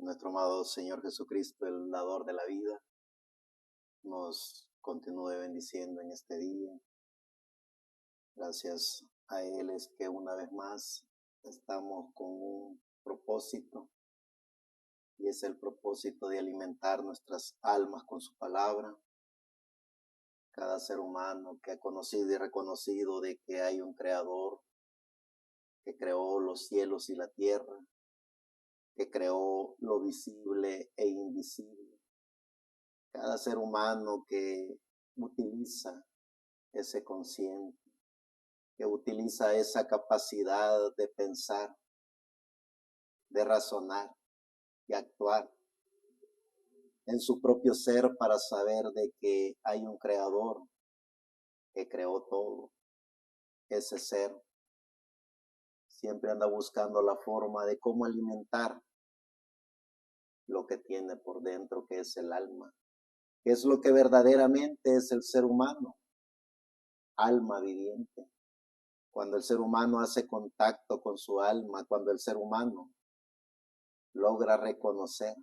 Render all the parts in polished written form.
Nuestro amado Señor Jesucristo, el dador de la vida, nos continúe bendiciendo en este día. Gracias a Él es que una vez más estamos con un propósito, y es el propósito de alimentar nuestras almas con su palabra. Cada ser humano que ha conocido y reconocido de que hay un Creador que creó los cielos y la tierra, que creó lo visible e invisible. Cada ser humano que utiliza ese consciente, que utiliza esa capacidad de pensar, de razonar y actuar en su propio ser para saber de que hay un creador que creó todo. Ese ser siempre anda buscando la forma de cómo alimentar lo que tiene por dentro, que es el alma, que es lo que verdaderamente es el ser humano, alma viviente. Cuando el ser humano hace contacto con su alma, cuando el ser humano logra reconocer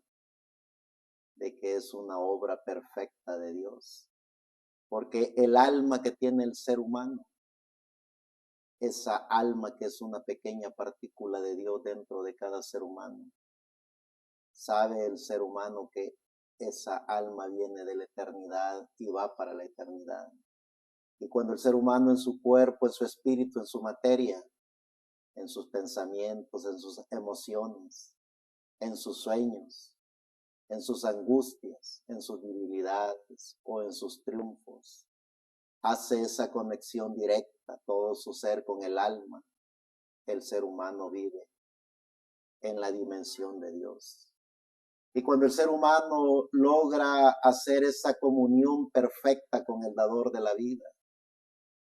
de que es una obra perfecta de Dios. Porque el alma que tiene el ser humano, esa alma que es una pequeña partícula de Dios dentro de cada ser humano, sabe el ser humano que esa alma viene de la eternidad y va para la eternidad. Y cuando el ser humano en su cuerpo, en su espíritu, en su materia, en sus pensamientos, en sus emociones, en sus sueños, en sus angustias, en sus debilidades o en sus triunfos, hace esa conexión directa, todo su ser con el alma, el ser humano vive en la dimensión de Dios. Y cuando el ser humano logra hacer esa comunión perfecta con el dador de la vida,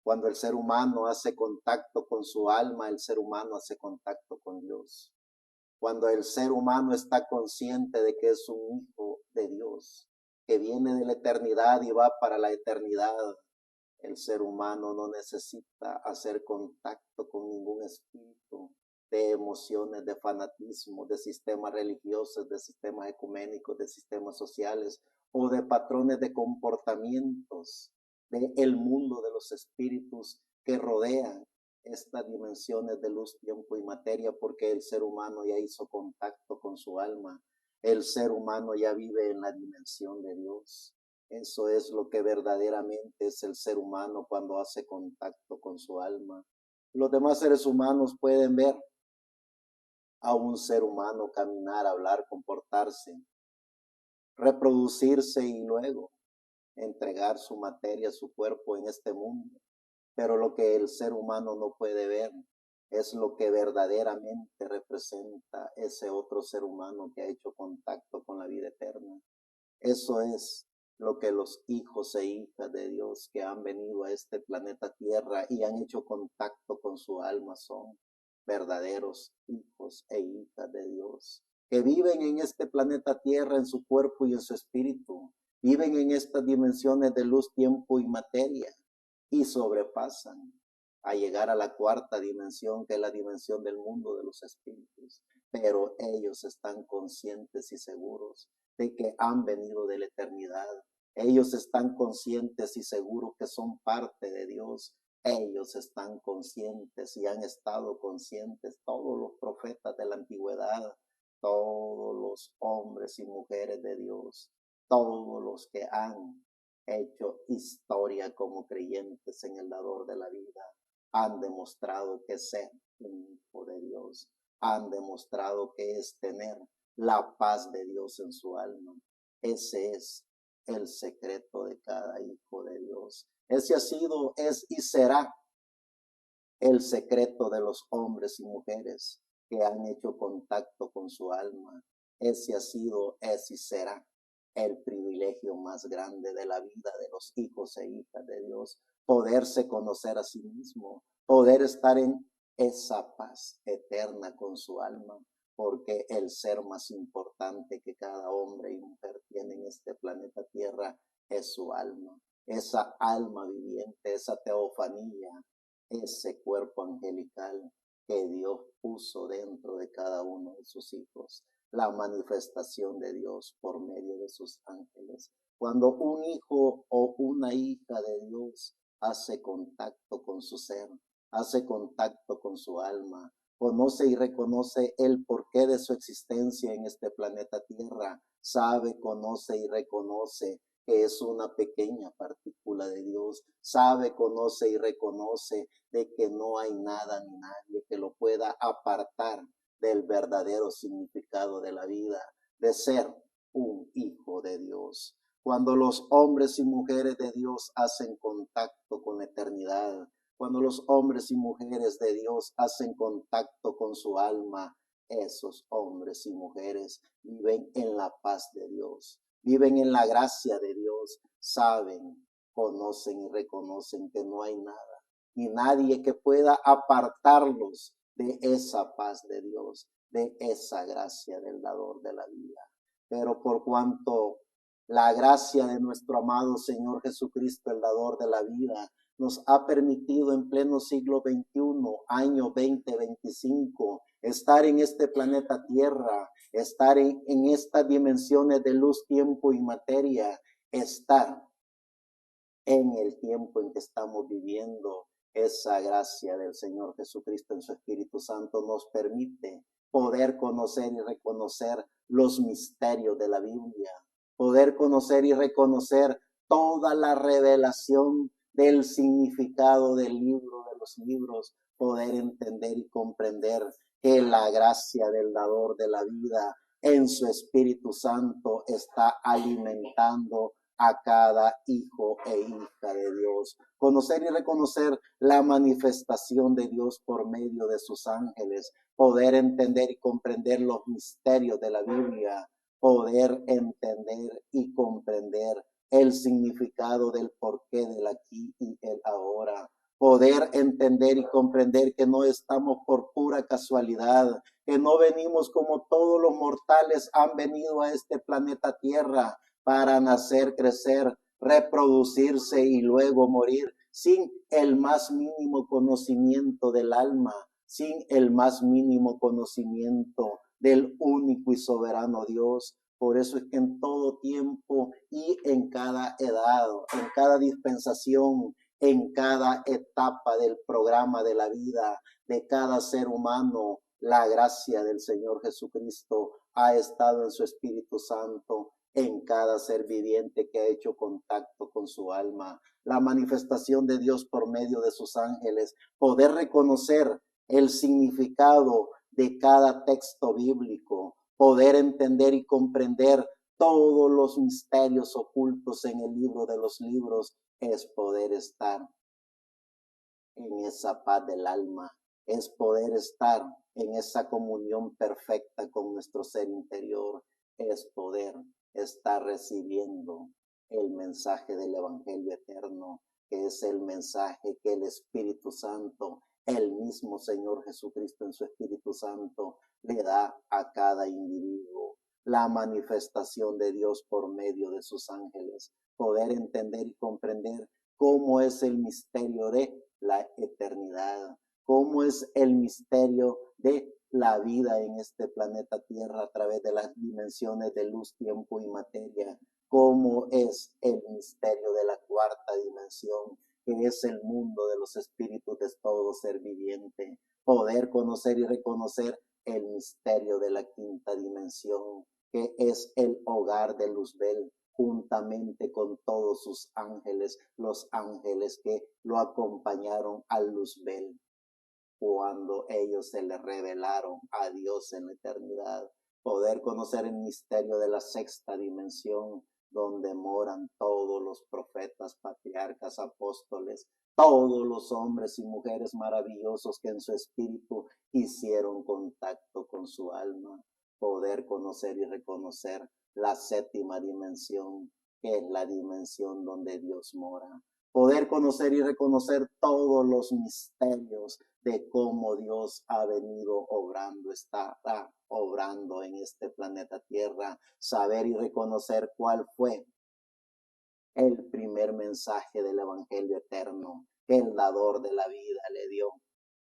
cuando el ser humano hace contacto con su alma, el ser humano hace contacto con Dios. Cuando el ser humano está consciente de que es un hijo de Dios, que viene de la eternidad y va para la eternidad, el ser humano no necesita hacer contacto con ningún espíritu de emociones, de fanatismo, de sistemas religiosos, de sistemas ecuménicos, de sistemas sociales o de patrones de comportamientos del mundo de los espíritus que rodean estas dimensiones de luz, tiempo y materia, porque el ser humano ya hizo contacto con su alma. El ser humano ya vive en la dimensión de Dios. Eso es lo que verdaderamente es el ser humano cuando hace contacto con su alma. Los demás seres humanos pueden ver a un ser humano caminar, hablar, comportarse, reproducirse y luego entregar su materia, su cuerpo en este mundo. Pero lo que el ser humano no puede ver es lo que verdaderamente representa ese otro ser humano que ha hecho contacto con la vida eterna. Eso es lo que los hijos e hijas de Dios que han venido a este planeta Tierra y han hecho contacto con su alma son verdaderos hijos e hijas de Dios, que viven en este planeta Tierra en su cuerpo y en su espíritu, viven en estas dimensiones de luz, tiempo y materia y sobrepasan a llegar a la cuarta dimensión, que es la dimensión del mundo de los espíritus. Pero ellos están conscientes y seguros de que han venido de la eternidad. Ellos están conscientes y seguros que son parte de Dios. Ellos están conscientes y han estado conscientes, todos los profetas de la antigüedad, todos los hombres y mujeres de Dios, todos los que han hecho historia como creyentes en el dador de la vida, han demostrado que ser un hijo de Dios, han demostrado que es tener la paz de Dios en su alma. Ese es el secreto de cada hijo de Dios. Ese ha sido, es y será el secreto de los hombres y mujeres que han hecho contacto con su alma. Ese ha sido, es y será el privilegio más grande de la vida de los hijos e hijas de Dios. Poderse conocer a sí mismo, poder estar en esa paz eterna con su alma, porque el ser más importante que cada hombre y mujer tiene en este planeta Tierra es su alma. Esa alma viviente, esa teofanía, ese cuerpo angelical que Dios puso dentro de cada uno de sus hijos. la manifestación de Dios por medio de sus ángeles. Cuando un hijo o una hija de Dios hace contacto con su ser, hace contacto con su alma, conoce y reconoce el porqué de su existencia en este planeta Tierra, sabe, conoce y reconoce que es una pequeña partícula de Dios, sabe, conoce y reconoce de que no hay nada ni nadie que lo pueda apartar del verdadero significado de la vida, de ser un hijo de Dios. Cuando los hombres y mujeres de Dios hacen contacto con la eternidad, cuando los hombres y mujeres de Dios hacen contacto con su alma, esos hombres y mujeres viven en la paz de Dios, viven en la gracia de Dios, saben, conocen y reconocen que no hay nada ni nadie que pueda apartarlos de esa paz de Dios, de esa gracia del dador de la vida. Pero por cuanto la gracia de nuestro amado Señor Jesucristo, el dador de la vida, nos ha permitido en pleno siglo XXI, año 2025, estar en este planeta Tierra, estar en estas dimensiones de luz, tiempo y materia, estar en el tiempo en que estamos viviendo. Esa gracia del Señor Jesucristo en su Espíritu Santo nos permite poder conocer y reconocer los misterios de la Biblia, poder conocer y reconocer toda la revelación del significado del libro de los libros, poder entender y comprender que la gracia del dador de la vida en su Espíritu Santo está alimentando a cada hijo e hija de Dios. Conocer y reconocer la manifestación de Dios por medio de sus ángeles. Poder entender y comprender los misterios de la Biblia. Poder entender y comprender el significado del porqué del aquí y el ahora. Poder entender y comprender que no estamos por pura casualidad, que no venimos como todos los mortales han venido a este planeta Tierra, para nacer, crecer, reproducirse y luego morir sin el más mínimo conocimiento del alma, sin el más mínimo conocimiento del único y soberano Dios. Por eso es que en todo tiempo y en cada edad, en cada dispensación, en cada etapa del programa de la vida de cada ser humano, la gracia del Señor Jesucristo ha estado en su Espíritu Santo en cada ser viviente que ha hecho contacto con su alma, la manifestación de Dios por medio de sus ángeles, poder reconocer el significado de cada texto bíblico, poder entender y comprender todos los misterios ocultos en el libro de los libros, es poder estar en esa paz del alma, es poder estar en esa comunión perfecta con nuestro ser interior, es poder estar recibiendo el mensaje del Evangelio eterno, que es el mensaje que el Espíritu Santo, el mismo Señor Jesucristo en su Espíritu Santo, le da a cada individuo. La manifestación de Dios por medio de sus ángeles, poder entender y comprender cómo es el misterio de la eternidad, cómo es el misterio de la vida en este planeta Tierra a través de las dimensiones de luz, tiempo y materia, cómo es el misterio de la cuarta dimensión, que es el mundo de los espíritus de todo ser viviente, poder conocer y reconocer el misterio de la quinta dimensión, que es el hogar de Luzbel, juntamente con todos sus ángeles, los ángeles que lo acompañaron a Luzbel cuando ellos se le revelaron a Dios en la eternidad. Poder conocer el misterio de la sexta dimensión, donde moran todos los profetas, patriarcas, apóstoles, todos los hombres y mujeres maravillosos que en su espíritu hicieron contacto con su alma. Poder conocer y reconocer la séptima dimensión, que es la dimensión donde Dios mora. Poder conocer y reconocer todos los misterios de cómo Dios ha venido obrando, está obrando en este planeta Tierra. Saber y reconocer cuál fue el primer mensaje del Evangelio eterno que el dador de la vida le dio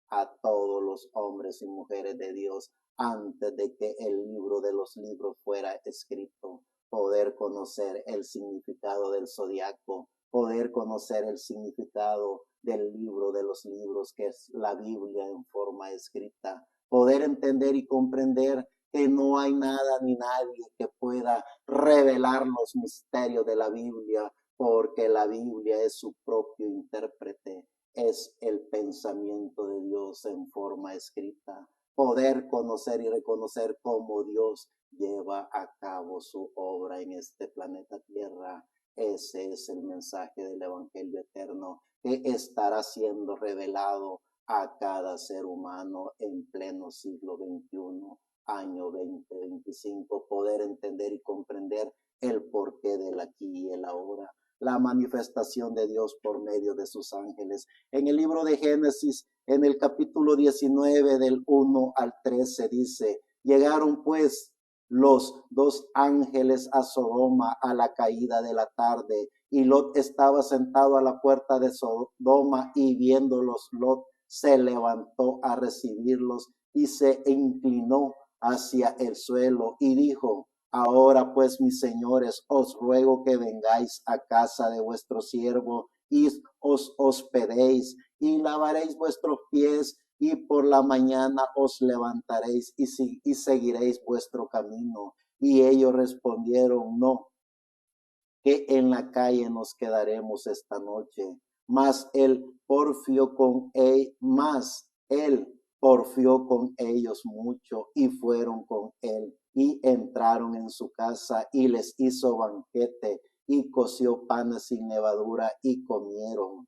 a todos los hombres y mujeres de Dios antes de que el libro de los libros fuera escrito, poder conocer el significado del zodiaco, poder conocer el significado del libro de los libros, que es la Biblia en forma escrita, poder entender y comprender que no hay nada ni nadie que pueda revelar los misterios de la Biblia, porque la Biblia es su propio intérprete, es el pensamiento de Dios en forma escrita. Poder conocer y reconocer cómo Dios lleva a cabo su obra en este planeta Tierra. Ese es el mensaje del Evangelio eterno que estará siendo revelado a cada ser humano en pleno siglo XXI, año 2025. Poder entender y comprender el porqué del aquí y el ahora, la manifestación de Dios por medio de sus ángeles. En el libro de Génesis, en el capítulo 19 del 1 al 13 dice: llegaron pues los dos ángeles a Sodoma a la caída de la tarde, y Lot estaba sentado a la puerta de Sodoma, y viéndolos Lot se levantó a recibirlos y se inclinó hacia el suelo y dijo: ahora pues, mis señores, os ruego que vengáis a casa de vuestro siervo y os hospedéis y lavaréis vuestros pies, y por la mañana os levantaréis y seguiréis vuestro camino. Y ellos respondieron: no, que en la calle nos quedaremos esta noche. Mas él porfió con ellos mucho, y fueron con él y entraron en su casa, y les hizo banquete y coció panes sin levadura y comieron.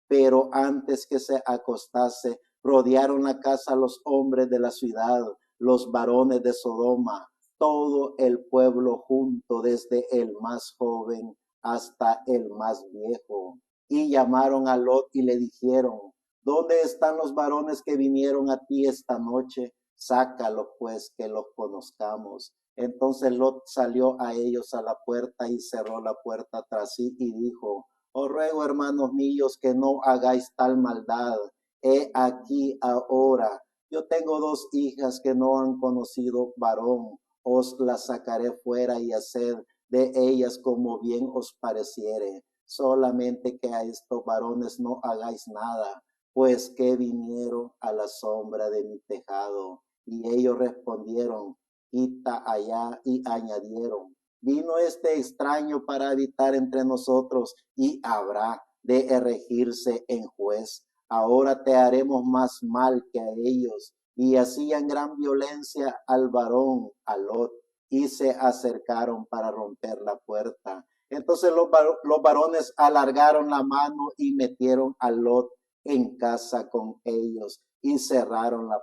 Pero antes que se acostase, rodearon la casa los hombres de la ciudad, los varones de Sodoma, todo el pueblo junto, desde el más joven hasta el más viejo. Y llamaron a Lot y le dijeron: ¿dónde están los varones que vinieron a ti esta noche? Sácalos pues, que los conozcamos. Entonces Lot salió a ellos a la puerta y cerró la puerta tras sí y dijo: os ruego, hermanos míos, que no hagáis tal maldad. He aquí ahora, yo tengo dos hijas que no han conocido varón. Os las sacaré fuera y haced de ellas como bien os pareciere. Solamente que a estos varones no hagáis nada, pues que vinieron a la sombra de mi tejado. Y ellos respondieron: quita allá. Y añadieron: vino este extraño para habitar entre nosotros y habrá de erigirse en juez. Ahora te haremos más mal que a ellos. Y hacían gran violencia al varón, a Lot, y se acercaron para romper la puerta. Entonces los varones alargaron la mano y metieron a Lot en casa con ellos y cerraron la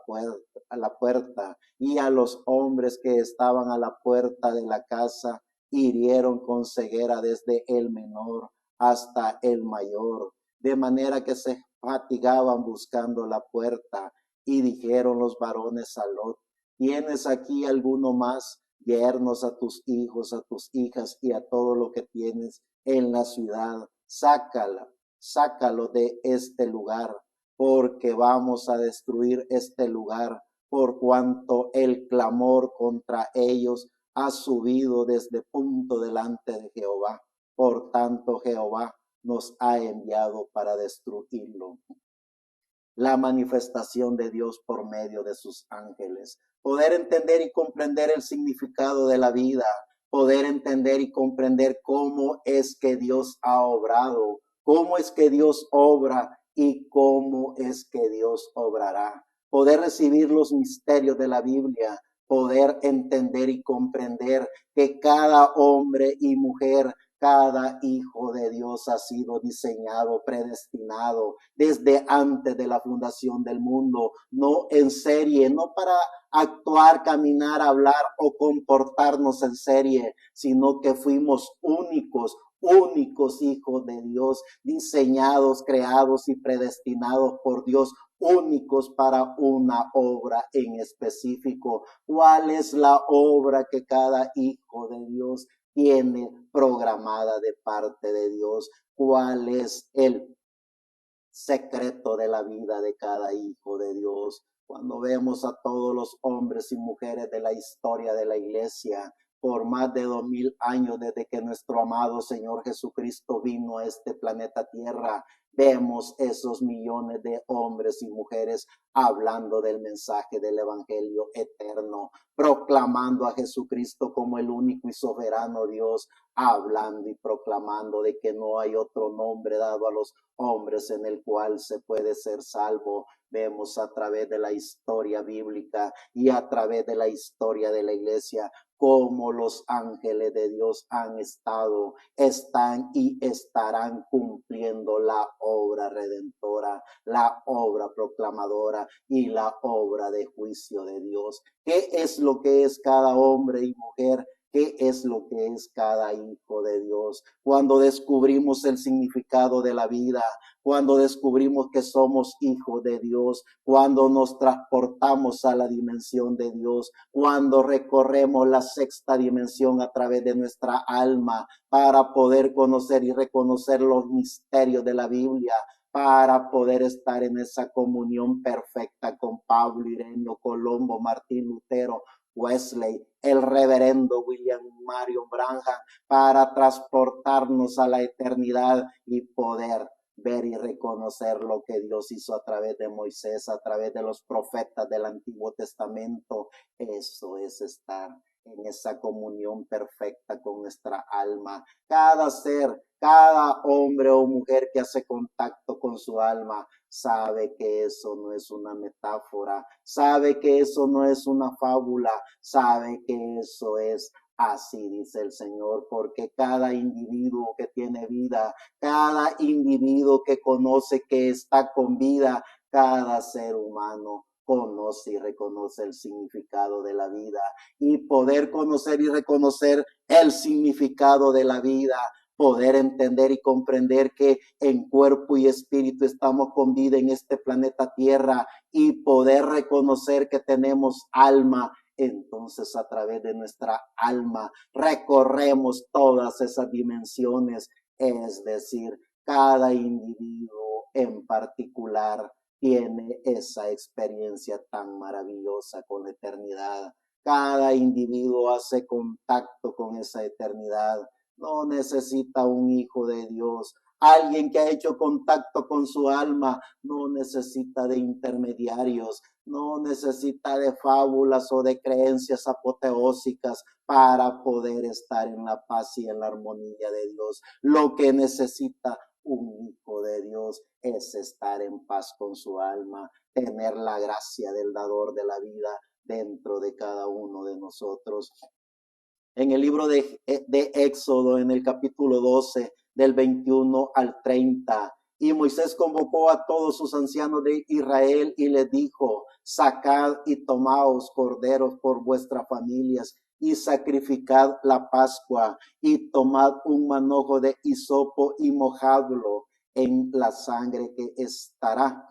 puerta, y a los hombres que estaban a la puerta de la casa hirieron con ceguera desde el menor hasta el mayor, de manera que se fatigaban buscando la puerta. Y dijeron los varones a Lot: ¿tienes aquí alguno más? Yernos a tus hijos, a tus hijas y a todo lo que tienes en la ciudad. Sácalo de este lugar, porque vamos a destruir este lugar, por cuanto el clamor contra ellos ha subido desde punto delante de Jehová. Por tanto, Jehová nos ha enviado para destruirlo. La manifestación de Dios por medio de sus ángeles. Poder entender y comprender el significado de la vida. Poder entender y comprender cómo es que Dios ha obrado, cómo es que Dios obra y cómo es que Dios obrará. Poder recibir los misterios de la Biblia, poder entender y comprender que cada hombre y mujer, cada hijo de Dios ha sido diseñado, predestinado desde antes de la fundación del mundo, no en serie, no para actuar, caminar, hablar o comportarnos en serie, sino que fuimos únicos hijos de Dios, diseñados, creados y predestinados por Dios, únicos para una obra en específico. ¿Cuál es la obra que cada hijo de Dios tiene programada de parte de Dios? ¿Cuál es el secreto de la vida de cada hijo de Dios? Cuando vemos a todos los hombres y mujeres de la historia de la iglesia, por más de 2000 años desde que nuestro amado Señor Jesucristo vino a este planeta Tierra, vemos esos millones de hombres y mujeres hablando del mensaje del evangelio eterno, proclamando a Jesucristo como el único y soberano Dios, hablando y proclamando de que no hay otro nombre dado a los hombres en el cual se puede ser salvo. Vemos a través de la historia bíblica y a través de la historia de la iglesia cómo los ángeles de Dios han estado, están y estarán cumpliendo la obra redentora, la obra proclamadora y la obra de juicio de Dios. ¿Qué es lo que es cada hombre y mujer? ¿Qué es lo que es cada hijo de Dios? Cuando descubrimos el significado de la vida, cuando descubrimos que somos hijos de Dios, cuando nos transportamos a la dimensión de Dios, cuando recorremos la sexta dimensión a través de nuestra alma para poder conocer y reconocer los misterios de la Biblia, para poder estar en esa comunión perfecta con Pablo, Ireneo, Colombo, Martín Lutero, Wesley, el reverendo William Marion Branham, para transportarnos a la eternidad y poder ver y reconocer lo que Dios hizo a través de Moisés, a través de los profetas del Antiguo Testamento. Eso es estar en esa comunión perfecta con nuestra alma. Cada ser, cada hombre o mujer que hace contacto con su alma, sabe que eso no es una metáfora, sabe que eso no es una fábula, sabe que eso es así, dice el Señor, porque cada individuo que tiene vida, cada individuo que conoce que está con vida, cada ser humano conoce y reconoce el significado de la vida. Y poder conocer y reconocer el significado de la vida, poder entender y comprender que en cuerpo y espíritu estamos con vida en este planeta Tierra y poder reconocer que tenemos alma. Entonces a través de nuestra alma recorremos todas esas dimensiones, es decir, cada individuo en particular tiene esa experiencia tan maravillosa con la eternidad. Cada individuo hace contacto con esa eternidad. No necesita un hijo de Dios. Alguien que ha hecho contacto con su alma no necesita de intermediarios, no necesita de fábulas o de creencias apoteósicas para poder estar en la paz y en la armonía de Dios. Lo que necesita un hijo de Dios es estar en paz con su alma, tener la gracia del dador de la vida dentro de cada uno de nosotros. En el libro de Éxodo, en el capítulo 12, del 21 al 30, y Moisés convocó a todos sus ancianos de Israel y les dijo: sacad y tomaos corderos por vuestras familias y sacrificad la Pascua y tomad un manojo de hisopo y mojadlo en la sangre que estará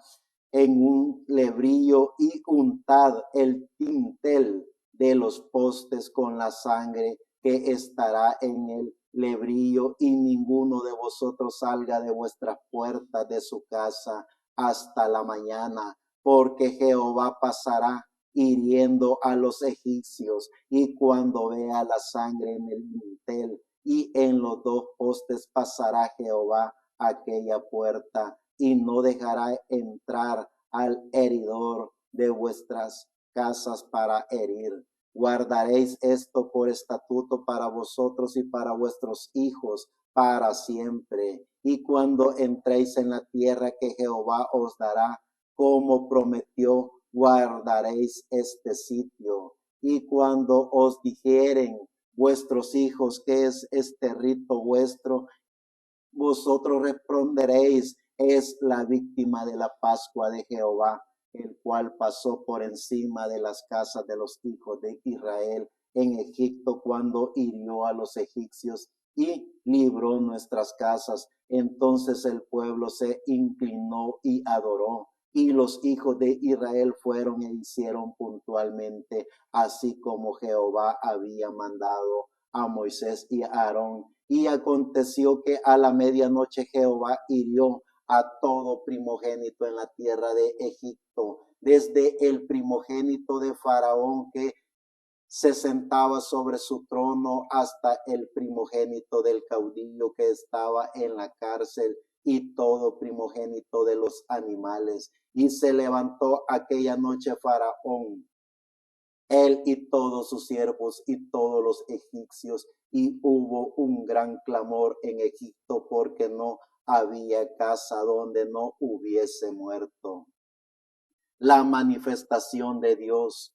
en un lebrillo y untad el dintel de los postes con la sangre que estará en el lebrillo, y ninguno de vosotros salga de vuestras puertas de su casa hasta la mañana, porque Jehová pasará hiriendo a los egipcios, y cuando vea la sangre en el dintel y en los dos postes, pasará Jehová aquella puerta y no dejará entrar al heridor de vuestras casas para herir. Guardaréis esto por estatuto para vosotros y para vuestros hijos para siempre. Y cuando entréis en la tierra que Jehová os dará, como prometió, guardaréis este sitio. Y cuando os dijeren vuestros hijos qué es este rito vuestro, vosotros responderéis: es la víctima de la Pascua de Jehová, el cual pasó por encima de las casas de los hijos de Israel en Egipto cuando hirió a los egipcios y libró nuestras casas. Entonces el pueblo se inclinó y adoró, y los hijos de Israel fueron e hicieron puntualmente así como Jehová había mandado a Moisés y a Aarón. Y aconteció que a la medianoche Jehová hirió a todo primogénito en la tierra de Egipto, desde el primogénito de Faraón que se sentaba sobre su trono hasta el primogénito del caudillo que estaba en la cárcel y todo primogénito de los animales. Y se levantó aquella noche Faraón, él y todos sus siervos y todos los egipcios, y hubo un gran clamor en Egipto porque no había casa donde no hubiese muerto. La manifestación de Dios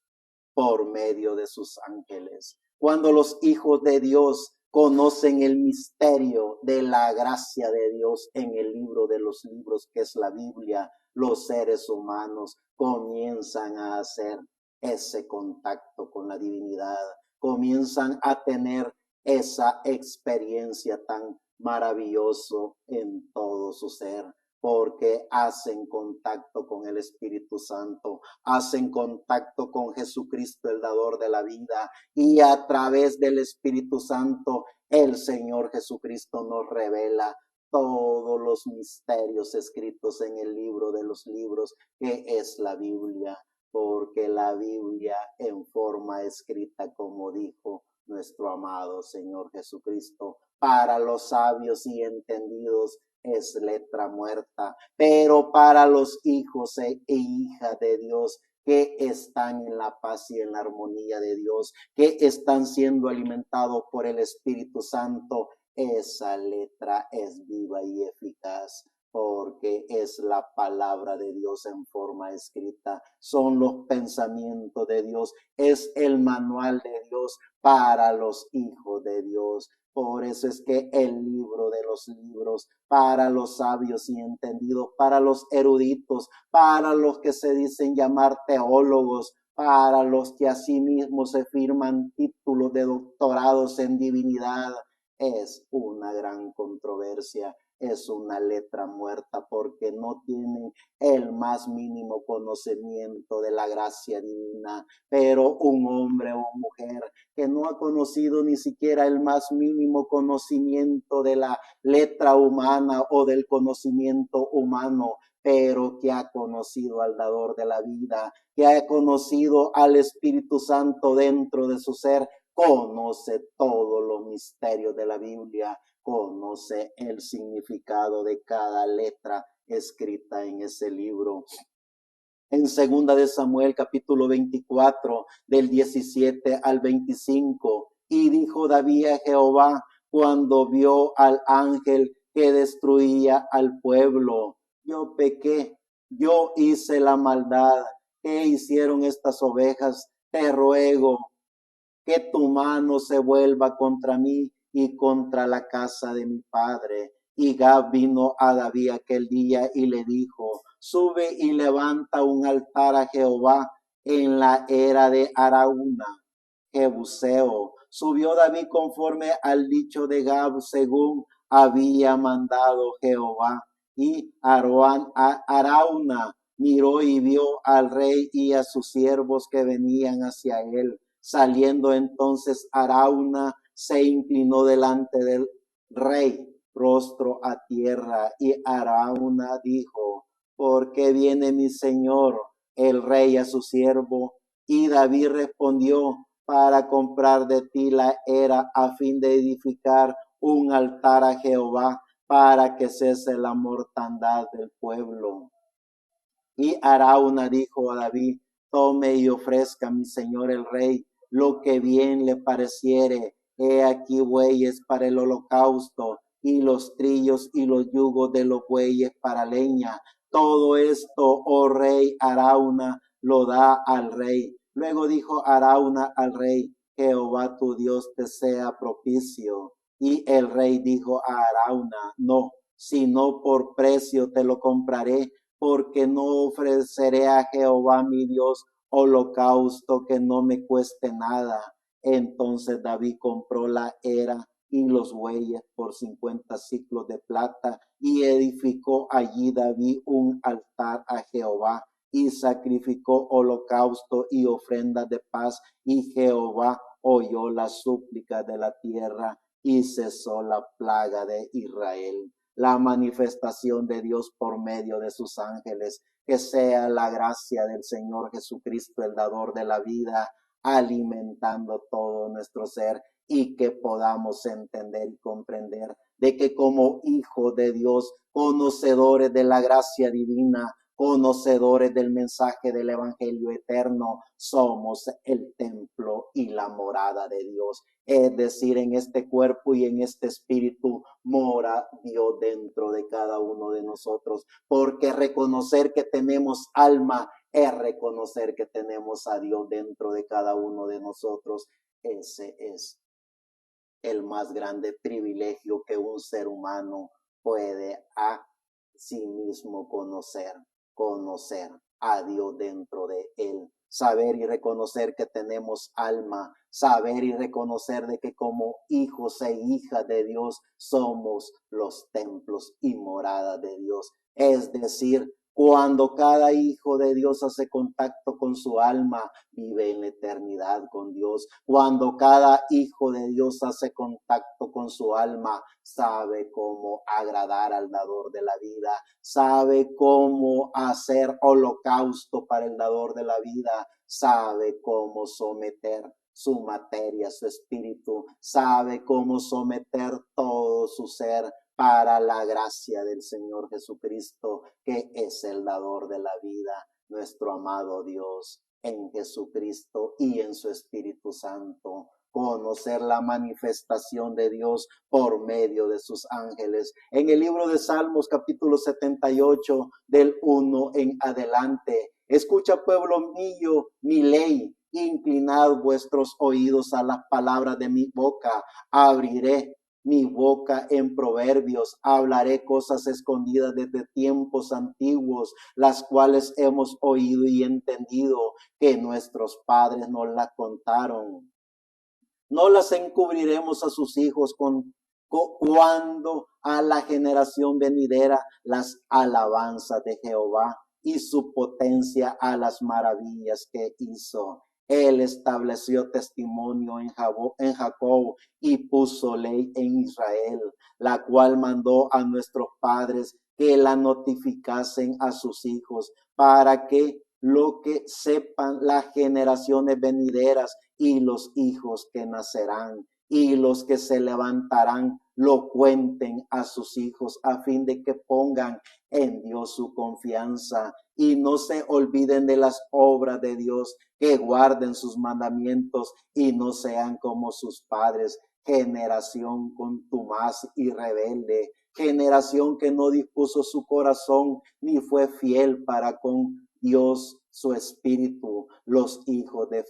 por medio de sus ángeles. Cuando los hijos de Dios conocen el misterio de la gracia de Dios en el libro de los libros que es la Biblia, los seres humanos comienzan a hacer ese contacto con la divinidad, comienzan a tener esa experiencia tan maravilloso en todo su ser, porque hacen contacto con el Espíritu Santo, hacen contacto con Jesucristo, el dador de la vida, y a través del Espíritu Santo, el Señor Jesucristo nos revela todos los misterios escritos en el libro de los libros, que es la Biblia, porque la Biblia en forma escrita, como dijo nuestro amado Señor Jesucristo, para los sabios y entendidos es letra muerta, pero para los hijos e hijas de Dios que están en la paz y en la armonía de Dios, que están siendo alimentados por el Espíritu Santo, esa letra es viva y eficaz, porque es la palabra de Dios en forma escrita, son los pensamientos de Dios, es el manual de Dios para los hijos de Dios. Por eso es que el libro de los libros, para los sabios y entendidos, para los eruditos, para los que se dicen llamar teólogos, para los que asimismo se firman títulos de doctorados en divinidad, es una gran controversia. Es una letra muerta porque no tienen el más mínimo conocimiento de la gracia divina. Pero un hombre o mujer que no ha conocido ni siquiera el más mínimo conocimiento de la letra humana o del conocimiento humano, pero que ha conocido al dador de la vida, que ha conocido al Espíritu Santo dentro de su ser, conoce todos los misterios de la Biblia, conoce el significado de cada letra escrita en ese libro. En segunda de Samuel capítulo 24 del 17 al 25, y dijo David a Jehová cuando vio al ángel que destruía al pueblo: yo pequé, yo hice la maldad. ¿Qué hicieron estas ovejas? Te ruego que tu mano se vuelva contra mí y contra la casa de mi padre. Y Gad vino a David aquel día y le dijo: sube y levanta un altar a Jehová en la era de Arauna, Jebuseo. Subió David conforme al dicho de Gad, según había mandado Jehová. Y Arauna miró y vio al rey y a sus siervos que venían hacia él. Saliendo entonces Arauna se inclinó delante del rey, rostro a tierra, y Arauna dijo: ¿por qué viene mi señor el rey a su siervo? Y David respondió: para comprar de ti la era, a fin de edificar un altar a Jehová, para que cese la mortandad del pueblo. Y Arauna dijo a David: tome y ofrezca a mi señor el rey lo que bien le pareciere. He aquí bueyes para el holocausto, y los trillos y los yugos de los bueyes para leña. Todo esto, oh rey Arauna, lo da al rey. Luego dijo Arauna al rey: Jehová tu Dios te sea propicio. Y el rey dijo a Arauna: no, sino por precio te lo compraré, porque no ofreceré a Jehová mi Dios holocausto que no me cueste nada. Entonces David compró la era y los bueyes por 50 siclos de plata, y edificó allí David un altar a Jehová, y sacrificó holocausto y ofrendas de paz, y Jehová oyó la súplica de la tierra, y cesó la plaga de Israel. La manifestación de Dios por medio de sus ángeles que sea la gracia del Señor Jesucristo, el dador de la vida, alimentando todo nuestro ser y que podamos entender y comprender de que como hijos de Dios, conocedores de la gracia divina, conocedores del mensaje del evangelio eterno, somos el templo y la morada de Dios. Es decir, en este cuerpo y en este espíritu mora Dios dentro de cada uno de nosotros, porque reconocer que tenemos alma es reconocer que tenemos a Dios dentro de cada uno de nosotros. Ese es el más grande privilegio que un ser humano puede a sí mismo conocer a Dios dentro de él, saber y reconocer que tenemos alma, saber y reconocer de que como hijos e hijas de Dios somos los templos y moradas de Dios. Es decir, cuando cada hijo de Dios hace contacto con su alma, vive en la eternidad con Dios. Cuando cada hijo de Dios hace contacto con su alma, sabe cómo agradar al dador de la vida, sabe cómo hacer holocausto para el dador de la vida, sabe cómo someter su materia, su espíritu, sabe cómo someter todo su ser para la gracia del Señor Jesucristo, que es el dador de la vida, nuestro amado Dios, en Jesucristo y en su Espíritu Santo. Conocer la manifestación de Dios por medio de sus ángeles. En el libro de Salmos, capítulo 78, del 1 en adelante. Escucha, pueblo mío, mi ley. Inclinad vuestros oídos a las palabras de mi boca. Abriré mi boca en proverbios, hablaré cosas escondidas desde tiempos antiguos, las cuales hemos oído y entendido que nuestros padres nos las contaron. No las encubriremos a sus hijos cuando a la generación venidera las alabanzas de Jehová y su potencia a las maravillas que hizo. Él estableció testimonio en Jacob y puso ley en Israel, la cual mandó a nuestros padres que la notificasen a sus hijos, para que lo que sepan las generaciones venideras y los hijos que nacerán y los que se levantarán lo cuenten a sus hijos, a fin de que pongan en Dios su confianza y no se olviden de las obras de Dios, que guarden sus mandamientos y no sean como sus padres, generación contumaz y rebelde, generación que no dispuso su corazón ni fue fiel para con Dios su espíritu. Los hijos de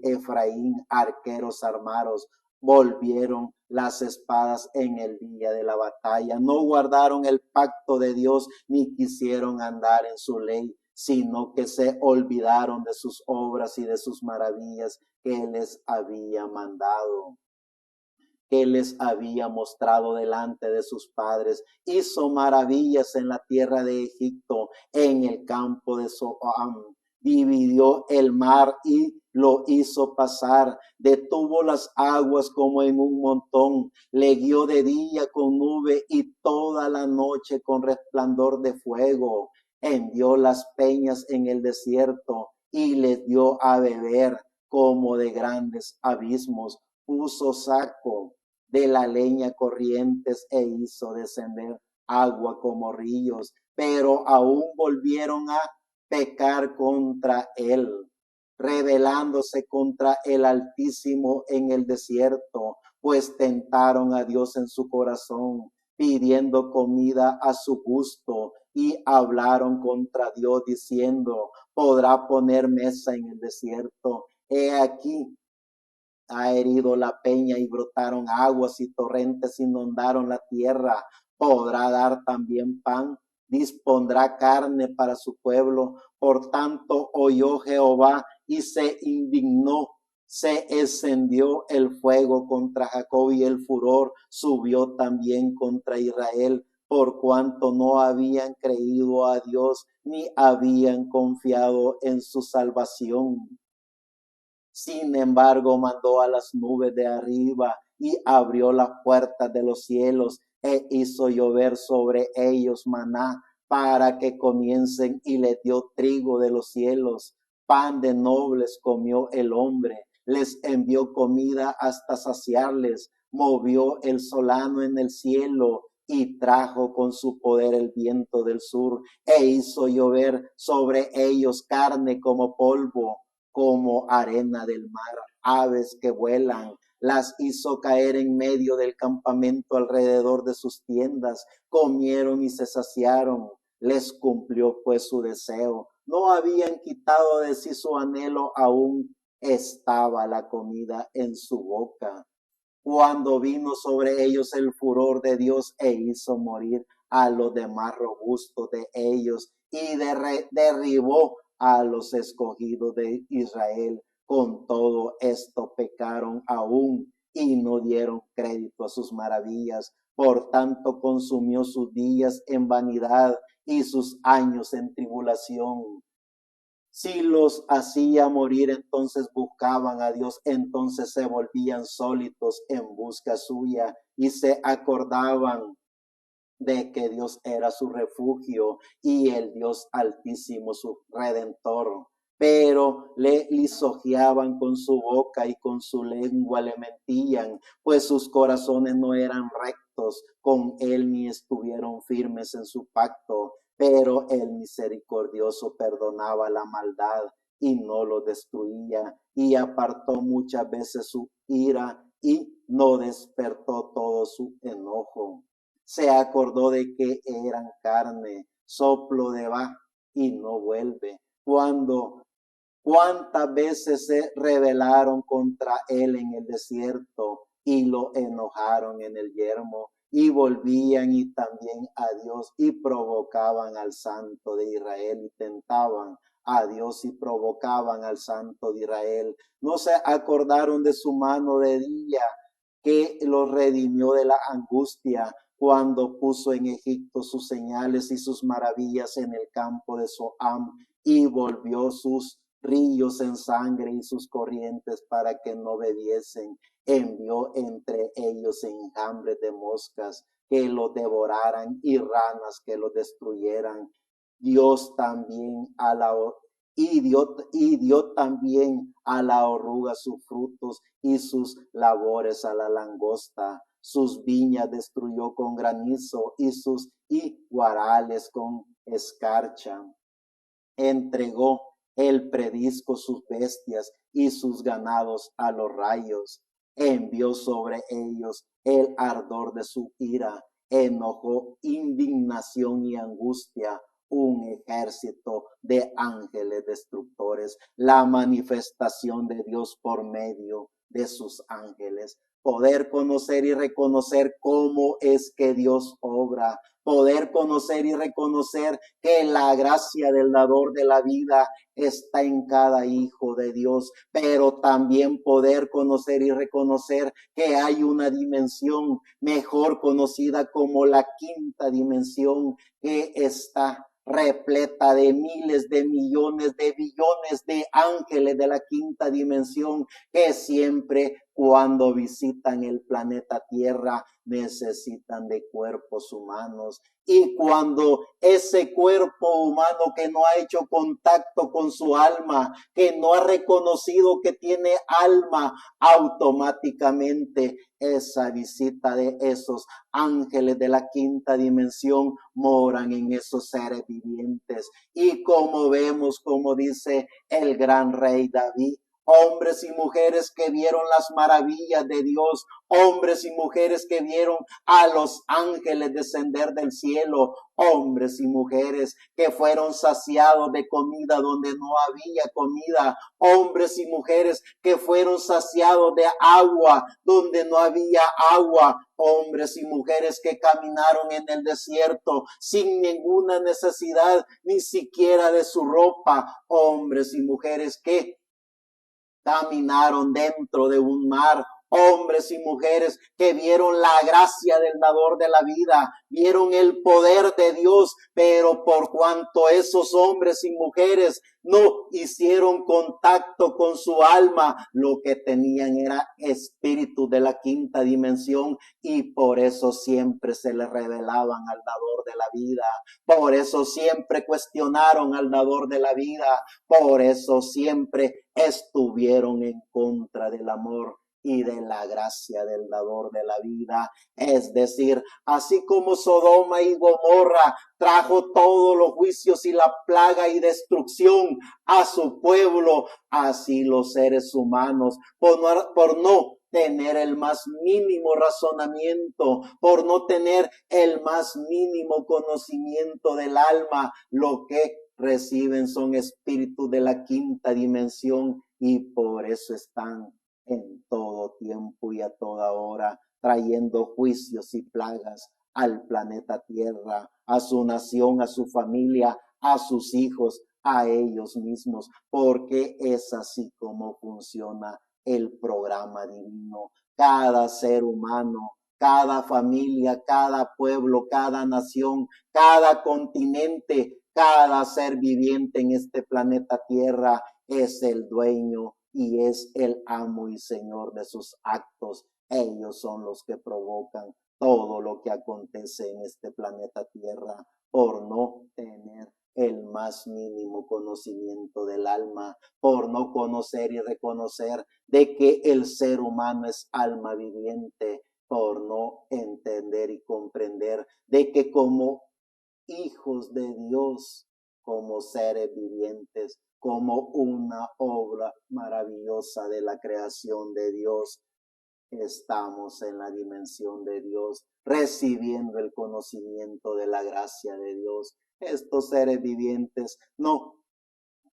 Efraín, arqueros armados, volvieron las espadas en el día de la batalla. No guardaron el pacto de Dios ni quisieron andar en su ley, sino que se olvidaron de sus obras y de sus maravillas que les había mandado, que les había mostrado delante de sus padres. Hizo maravillas en la tierra de Egipto, en el campo de Zoán. Dividió el mar y lo hizo pasar, detuvo las aguas como en un montón, le guió de día con nube y toda la noche con resplandor de fuego. Hendió las peñas en el desierto y les dio a beber como de grandes abismos. Puso saco de la leña corrientes e hizo descender agua como ríos, pero aún volvieron a pecar contra él, rebelándose contra el Altísimo en el desierto, pues tentaron a Dios en su corazón, pidiendo comida a su gusto, y hablaron contra Dios diciendo: ¿podrá poner mesa en el desierto? He aquí, ha herido la peña y brotaron aguas y torrentes inundaron la tierra. ¿Podrá dar también pan? ¿Dispondrá carne para su pueblo? Por tanto oyó Jehová y se indignó. Se encendió el fuego contra Jacob y el furor subió también contra Israel, por cuanto no habían creído a Dios ni habían confiado en su salvación. Sin embargo, mandó a las nubes de arriba y abrió las puertas de los cielos e hizo llover sobre ellos maná para que comiencen, y les dio trigo de los cielos. Pan de nobles comió el hombre, les envió comida hasta saciarles, movió el solano en el cielo y trajo con su poder el viento del sur e hizo llover sobre ellos carne como polvo, como arena del mar, aves que vuelan. Las hizo caer en medio del campamento alrededor de sus tiendas, comieron y se saciaron, les cumplió pues su deseo. No habían quitado de sí su anhelo, aún estaba la comida en su boca. Cuando vino sobre ellos el furor de Dios e hizo morir a los demás robustos de ellos y derribó a los escogidos de Israel. Con todo esto pecaron aún y no dieron crédito a sus maravillas. Por tanto consumió sus días en vanidad y sus años en tribulación. Si los hacía morir, entonces buscaban a Dios, entonces se volvían sólitos en busca suya y se acordaban de que Dios era su refugio y el Dios altísimo su redentor. Pero le lisonjeaban con su boca y con su lengua le mentían, pues sus corazones no eran rectos con él ni estuvieron firmes en su pacto. Pero el misericordioso perdonaba la maldad y no lo destruía, y apartó muchas veces su ira y no despertó todo su enojo. Se acordó de que eran carne, soplo de va y no vuelve. Cuántas veces se rebelaron contra él en el desierto y lo enojaron en el yermo, y volvían y también a Dios y provocaban al Santo de Israel y tentaban a Dios y provocaban al Santo de Israel. No se acordaron de su mano de día que los redimió de la angustia cuando puso en Egipto sus señales y sus maravillas en el campo de Zoán y volvió sus ríos en sangre y sus corrientes para que no bebiesen. Envió entre ellos enjambres de moscas que lo devoraran y ranas que lo destruyeran. Dios también a la dio también a la oruga sus frutos y sus labores a la langosta. Sus viñas destruyó con granizo y sus higuarales con escarcha. Entregó el predisco sus bestias y sus ganados a los rayos. Envió sobre ellos el ardor de su ira, enojo, indignación y angustia, un ejército de ángeles destructores, la manifestación de Dios por medio de sus ángeles. Poder conocer y reconocer cómo es que Dios obra, poder conocer y reconocer que la gracia del dador de la vida está en cada hijo de Dios, pero también poder conocer y reconocer que hay una dimensión mejor conocida como la quinta dimensión, que está repleta de miles de millones de billones de ángeles de la quinta dimensión que siempre cuando visitan el planeta Tierra necesitan de cuerpos humanos. Y cuando ese cuerpo humano que no ha hecho contacto con su alma, que no ha reconocido que tiene alma, automáticamente esa visita de esos ángeles de la quinta dimensión moran en esos seres vivientes. Y como vemos, como dice el gran rey David, hombres y mujeres que vieron las maravillas de Dios, hombres y mujeres que vieron a los ángeles descender del cielo, hombres y mujeres que fueron saciados de comida donde no había comida, hombres y mujeres que fueron saciados de agua donde no había agua, hombres y mujeres que caminaron en el desierto sin ninguna necesidad ni siquiera de su ropa, hombres y mujeres que caminaron dentro de un mar, hombres y mujeres que vieron la gracia del dador de la vida, vieron el poder de Dios, pero por cuanto esos hombres y mujeres no hicieron contacto con su alma, lo que tenían era espíritu de la quinta dimensión, y por eso siempre se le rebelaban al dador de la vida, por eso siempre cuestionaron al dador de la vida, por eso siempre estuvieron en contra del amor y de la gracia del dador de la vida. Es decir, así como Sodoma y Gomorra trajo todos los juicios y la plaga y destrucción a su pueblo, así los seres humanos, por no tener el más mínimo razonamiento, por no tener el más mínimo conocimiento del alma, lo que reciben son espíritus de la quinta dimensión, y por eso están en todo tiempo y a toda hora trayendo juicios y plagas al planeta Tierra, a su nación, a su familia, a sus hijos, a ellos mismos, porque es así como funciona el programa divino. Cada ser humano, cada familia, cada pueblo, cada nación, cada continente, cada ser viviente en este planeta Tierra es el dueño y es el amo y señor de sus actos. Ellos son los que provocan todo lo que acontece en este planeta Tierra por no tener el más mínimo conocimiento del alma, por no conocer y reconocer de que el ser humano es alma viviente, por no entender y comprender de que como hijos de Dios, como seres vivientes, como una obra maravillosa de la creación de Dios, estamos en la dimensión de Dios, recibiendo el conocimiento de la gracia de Dios. Estos seres vivientes no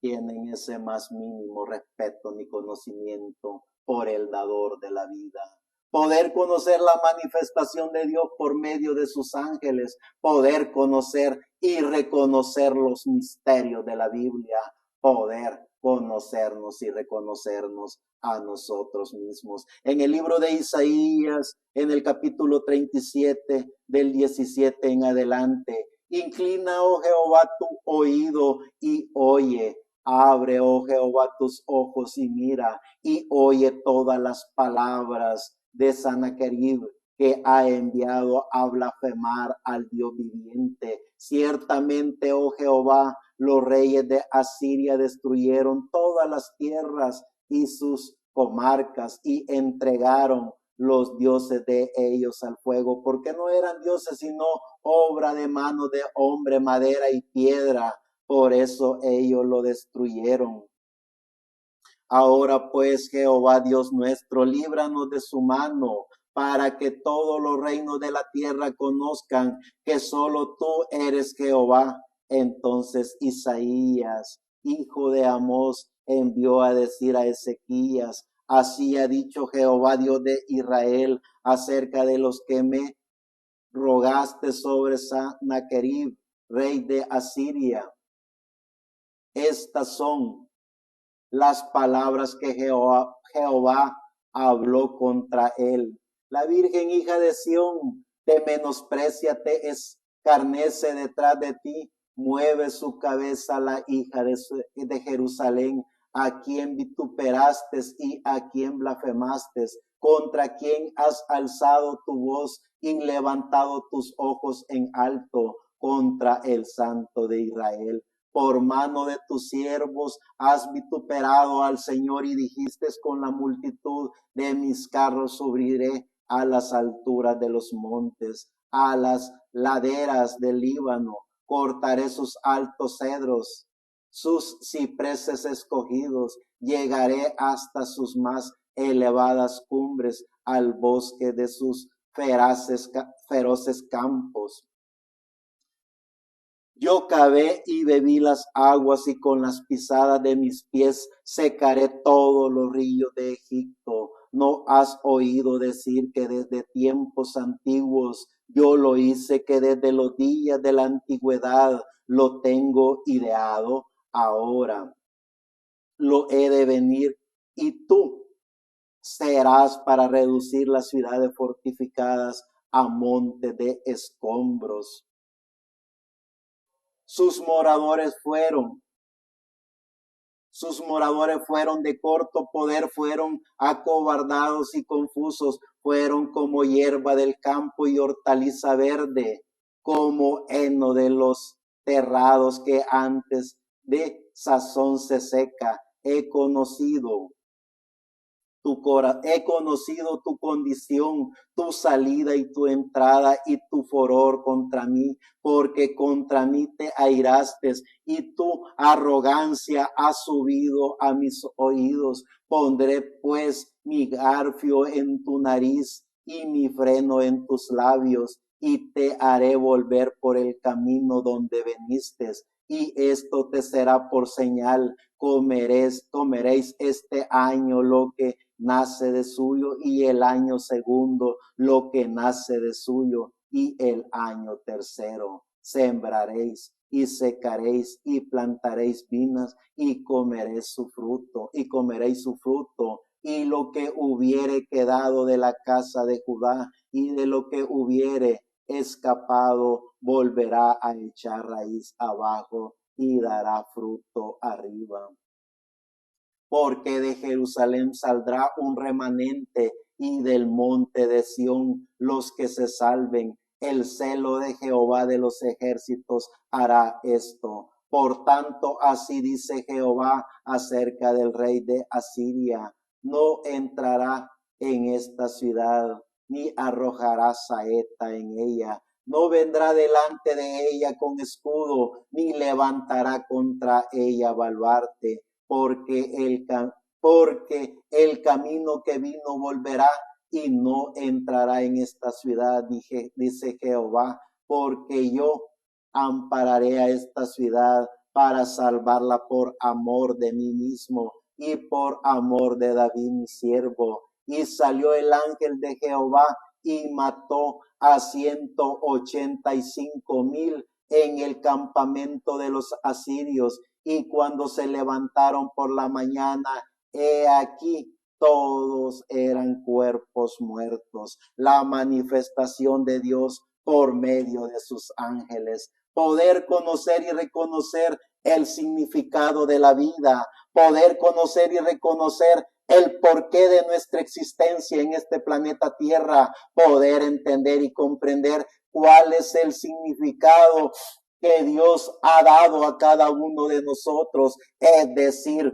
tienen ese más mínimo respeto ni conocimiento por el dador de la vida. Poder conocer la manifestación de Dios por medio de sus ángeles, poder conocer y reconocer los misterios de la Biblia, poder conocernos y reconocernos a nosotros mismos. En el libro de Isaías, en el capítulo 37, del 17 en adelante, inclina, oh Jehová, tu oído y oye. Abre, oh Jehová, tus ojos y mira, y oye todas las palabras de Sanaquerib que ha enviado a blasfemar al Dios viviente. Ciertamente, oh Jehová, los reyes de Asiria destruyeron todas las tierras y sus comarcas y entregaron los dioses de ellos al fuego, porque no eran dioses sino obra de mano de hombre, madera y piedra. Por eso ellos lo destruyeron. Ahora pues, Jehová Dios nuestro, líbranos de su mano, para que todos los reinos de la tierra conozcan que solo tú eres Jehová. Entonces Isaías, hijo de Amós, envió a decir a Ezequías: así ha dicho Jehová Dios de Israel acerca de los que me rogaste sobre Sanaquerib, rey de Asiria. Estas son las palabras que Jehová habló contra él. La Virgen hija de Sión te menosprecia, te escarnece detrás de ti, mueve su cabeza la hija de Jerusalén, a quien vituperaste y a quien blasfemaste, contra quien has alzado tu voz y levantado tus ojos en alto, contra el Santo de Israel. Por mano de tus siervos has vituperado al Señor y dijiste: con la multitud de mis carros subiré a las alturas de los montes, a las laderas del Líbano, cortaré sus altos cedros, sus cipreses escogidos, llegaré hasta sus más elevadas cumbres, al bosque de sus feroces campos. Yo cavé y bebí las aguas, y con las pisadas de mis pies secaré todos los ríos de Egipto. ¿No has oído decir que desde tiempos antiguos yo lo hice, que desde los días de la antigüedad lo tengo ideado? Ahora lo he de venir, y tú serás para reducir las ciudades fortificadas a monte de escombros. Sus moradores fueron de corto poder, fueron acobardados y confusos, fueron como hierba del campo y hortaliza verde, como heno de los terrados que antes de sazón se seca. He conocido tu condición, tu salida y tu entrada y tu furor contra mí, porque contra mí te airaste y tu arrogancia ha subido a mis oídos. Pondré pues mi garfio en tu nariz y mi freno en tus labios, y te haré volver por el camino donde veniste, y esto te será por señal. Comeréis este año lo que nace de suyo, y el año segundo lo que nace de suyo, y el año tercero sembraréis y secaréis y plantaréis vinas y comeréis su fruto, y lo que hubiere quedado de la casa de Judá y de lo que hubiere escapado volverá a echar raíz abajo y dará fruto arriba. Porque de Jerusalén saldrá un remanente, y del monte de Sión los que se salven. El celo de Jehová de los ejércitos hará esto. Por tanto, así dice Jehová acerca del rey de Asiria: no entrará en esta ciudad, ni arrojará saeta en ella. No vendrá delante de ella con escudo, ni levantará contra ella baluarte, porque el camino que vino volverá y no entrará en esta ciudad, dice Jehová, porque yo ampararé a esta ciudad para salvarla por amor de mí mismo y por amor de David mi siervo. Y salió el ángel de Jehová y mató a 185,000 en el campamento de los asirios. Y cuando se levantaron por la mañana, he aquí, todos eran cuerpos muertos. La manifestación de Dios por medio de sus ángeles. Poder conocer y reconocer el significado de la vida. Poder conocer y reconocer el porqué de nuestra existencia en este planeta Tierra. Poder entender y comprender cuál es el significado que Dios ha dado a cada uno de nosotros. Es decir,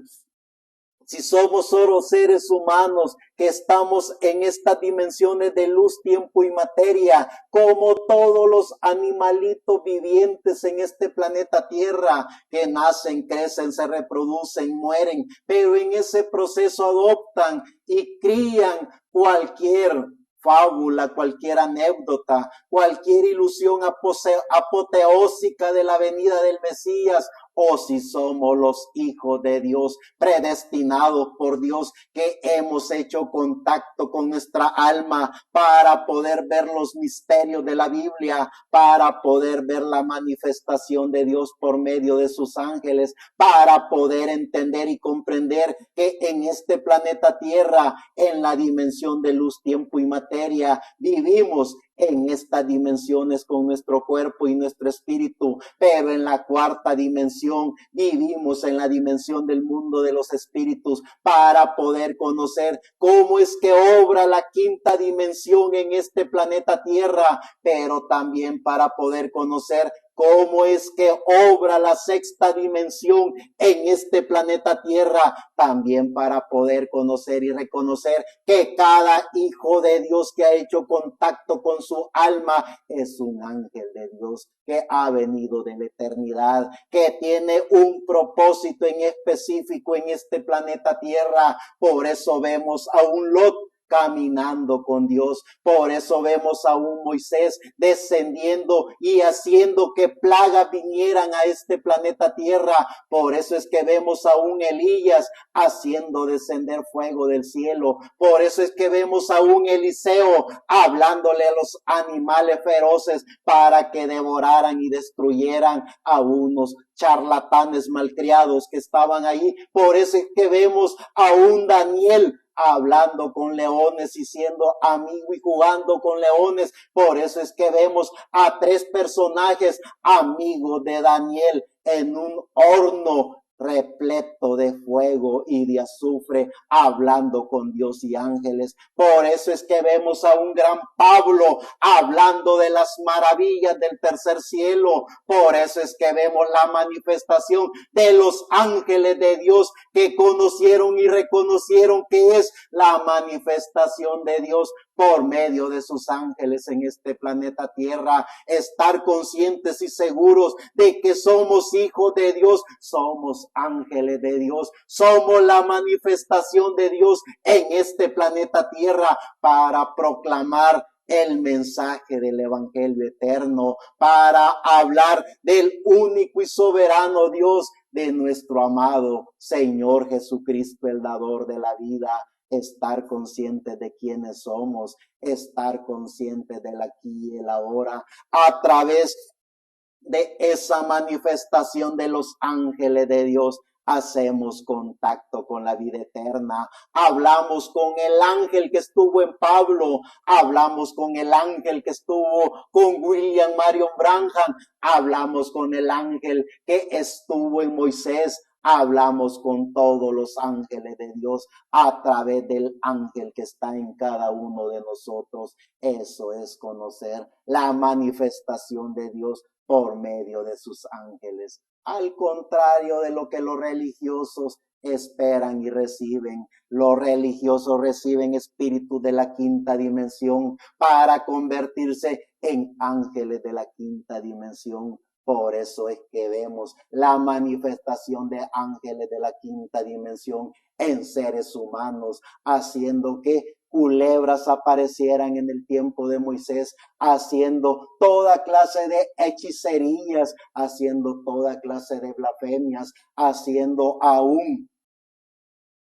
si somos solo seres humanos que estamos en estas dimensiones de luz, tiempo y materia, como todos los animalitos vivientes en este planeta Tierra, que nacen, crecen, se reproducen, mueren, pero en ese proceso adoptan y crían cualquier fábula, cualquier anécdota, cualquier ilusión apoteósica de la venida del Mesías, o si somos los hijos de Dios, predestinados por Dios, que hemos hecho contacto con nuestra alma para poder ver los misterios de la Biblia, para poder ver la manifestación de Dios por medio de sus ángeles, para poder entender y comprender que en este planeta Tierra, en la dimensión de luz, tiempo y materia, vivimos en estas dimensiones con nuestro cuerpo y nuestro espíritu, pero en la cuarta dimensión vivimos en la dimensión del mundo de los espíritus, para poder conocer cómo es que obra la quinta dimensión en este planeta Tierra, pero también para poder conocer cómo es que obra la sexta dimensión en este planeta Tierra, también para poder conocer y reconocer que cada hijo de Dios que ha hecho contacto con su alma es un ángel de Dios que ha venido de la eternidad, que tiene un propósito en específico en este planeta Tierra. Por eso vemos a un Lot caminando con Dios. Por eso vemos a un Moisés descendiendo y haciendo que plagas vinieran a este planeta Tierra. Por eso es que vemos a un Elías haciendo descender fuego del cielo. Por eso es que vemos a un Eliseo hablándole a los animales feroces para que devoraran y destruyeran a unos charlatanes malcriados que estaban ahí. Por eso es que vemos a un Daniel hablando con leones y siendo amigo y jugando con leones. Por eso es que vemos a 3 personajes amigos de Daniel en un horno repleto de fuego y de azufre, hablando con Dios y ángeles. Por eso es que vemos a un gran Pablo hablando de las maravillas del tercer cielo. Por eso es que vemos la manifestación de los ángeles de Dios que conocieron y reconocieron que es la manifestación de Dios por medio de sus ángeles en este planeta Tierra. Estar conscientes y seguros de que somos hijos de Dios, somos ángeles de Dios, somos la manifestación de Dios en este planeta Tierra para proclamar el mensaje del evangelio eterno, para hablar del único y soberano Dios, de nuestro amado Señor Jesucristo, el dador de la vida. Estar conscientes de quiénes somos, estar conscientes del aquí y el ahora, a través de esa manifestación de los ángeles de Dios. Hacemos contacto con la vida eterna. Hablamos con el ángel que estuvo en Pablo. Hablamos con el ángel que estuvo con William Marion Branham. Hablamos con el ángel que estuvo en Moisés. Hablamos con todos los ángeles de Dios a través del ángel que está en cada uno de nosotros. Eso es conocer la manifestación de Dios por medio de sus ángeles. Al contrario de lo que los religiosos esperan y reciben. Los religiosos reciben espíritus de la quinta dimensión para convertirse en ángeles de la quinta dimensión. Por eso es que vemos la manifestación de ángeles de la quinta dimensión en seres humanos, haciendo que culebras aparecieran en el tiempo de Moisés, haciendo toda clase de hechicerías, haciendo toda clase de blasfemias, haciendo aún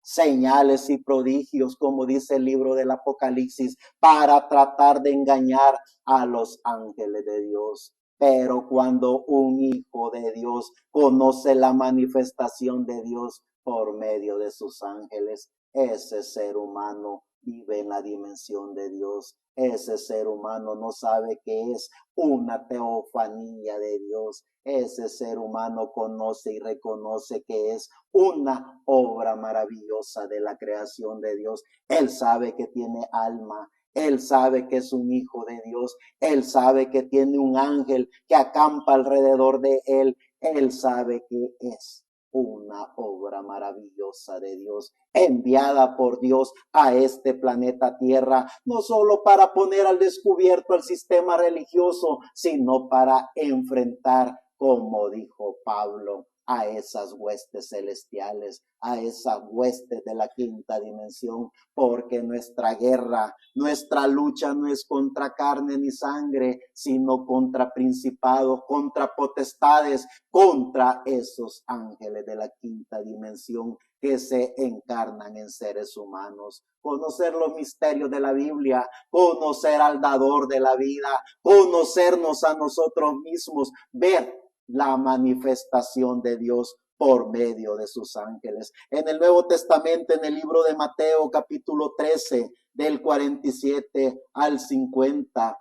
señales y prodigios, como dice el libro del Apocalipsis, para tratar de engañar a los ángeles de Dios. Pero cuando un hijo de Dios conoce la manifestación de Dios por medio de sus ángeles, ese ser humano vive en la dimensión de Dios. Ese ser humano no sabe que es una teofanía de Dios. Ese ser humano conoce y reconoce que es una obra maravillosa de la creación de Dios. Él sabe que tiene alma. Él sabe que es un hijo de Dios. Él sabe que tiene un ángel que acampa alrededor de él. Él sabe que es una obra maravillosa de Dios, enviada por Dios a este planeta Tierra, no solo para poner al descubierto el sistema religioso, sino para enfrentar, como dijo Pablo, a esas huestes celestiales, a esas huestes de la quinta dimensión, porque nuestra guerra, nuestra lucha no es contra carne ni sangre, sino contra principados, contra potestades, contra esos ángeles de la quinta dimensión que se encarnan en seres humanos. Conocer los misterios de la Biblia, conocer al dador de la vida, conocernos a nosotros mismos, ver la manifestación de Dios por medio de sus ángeles. En el Nuevo Testamento, en el libro de Mateo, capítulo 13, del 47 al 50,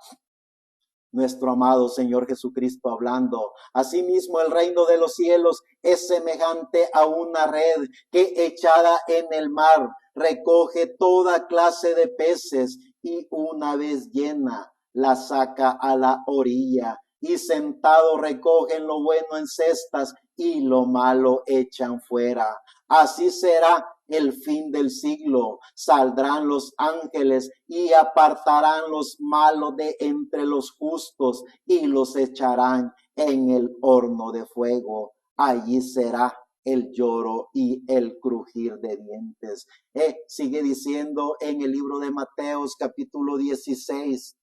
nuestro amado Señor Jesucristo hablando: asimismo el reino de los cielos es semejante a una red que echada en el mar recoge toda clase de peces, y una vez llena la saca a la orilla, y sentado recogen lo bueno en cestas y lo malo echan fuera. Así será el fin del siglo. Saldrán los ángeles y apartarán los malos de entre los justos y los echarán en el horno de fuego. Allí será el lloro y el crujir de dientes. Sigue diciendo en el libro de Mateos capítulo 16,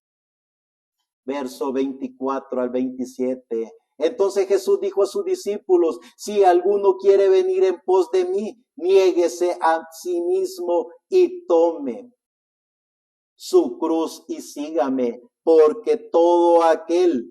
verso 24 al 27. Entonces Jesús dijo a sus discípulos: si alguno quiere venir en pos de mí, niéguese a sí mismo y tome su cruz y sígame, porque todo aquel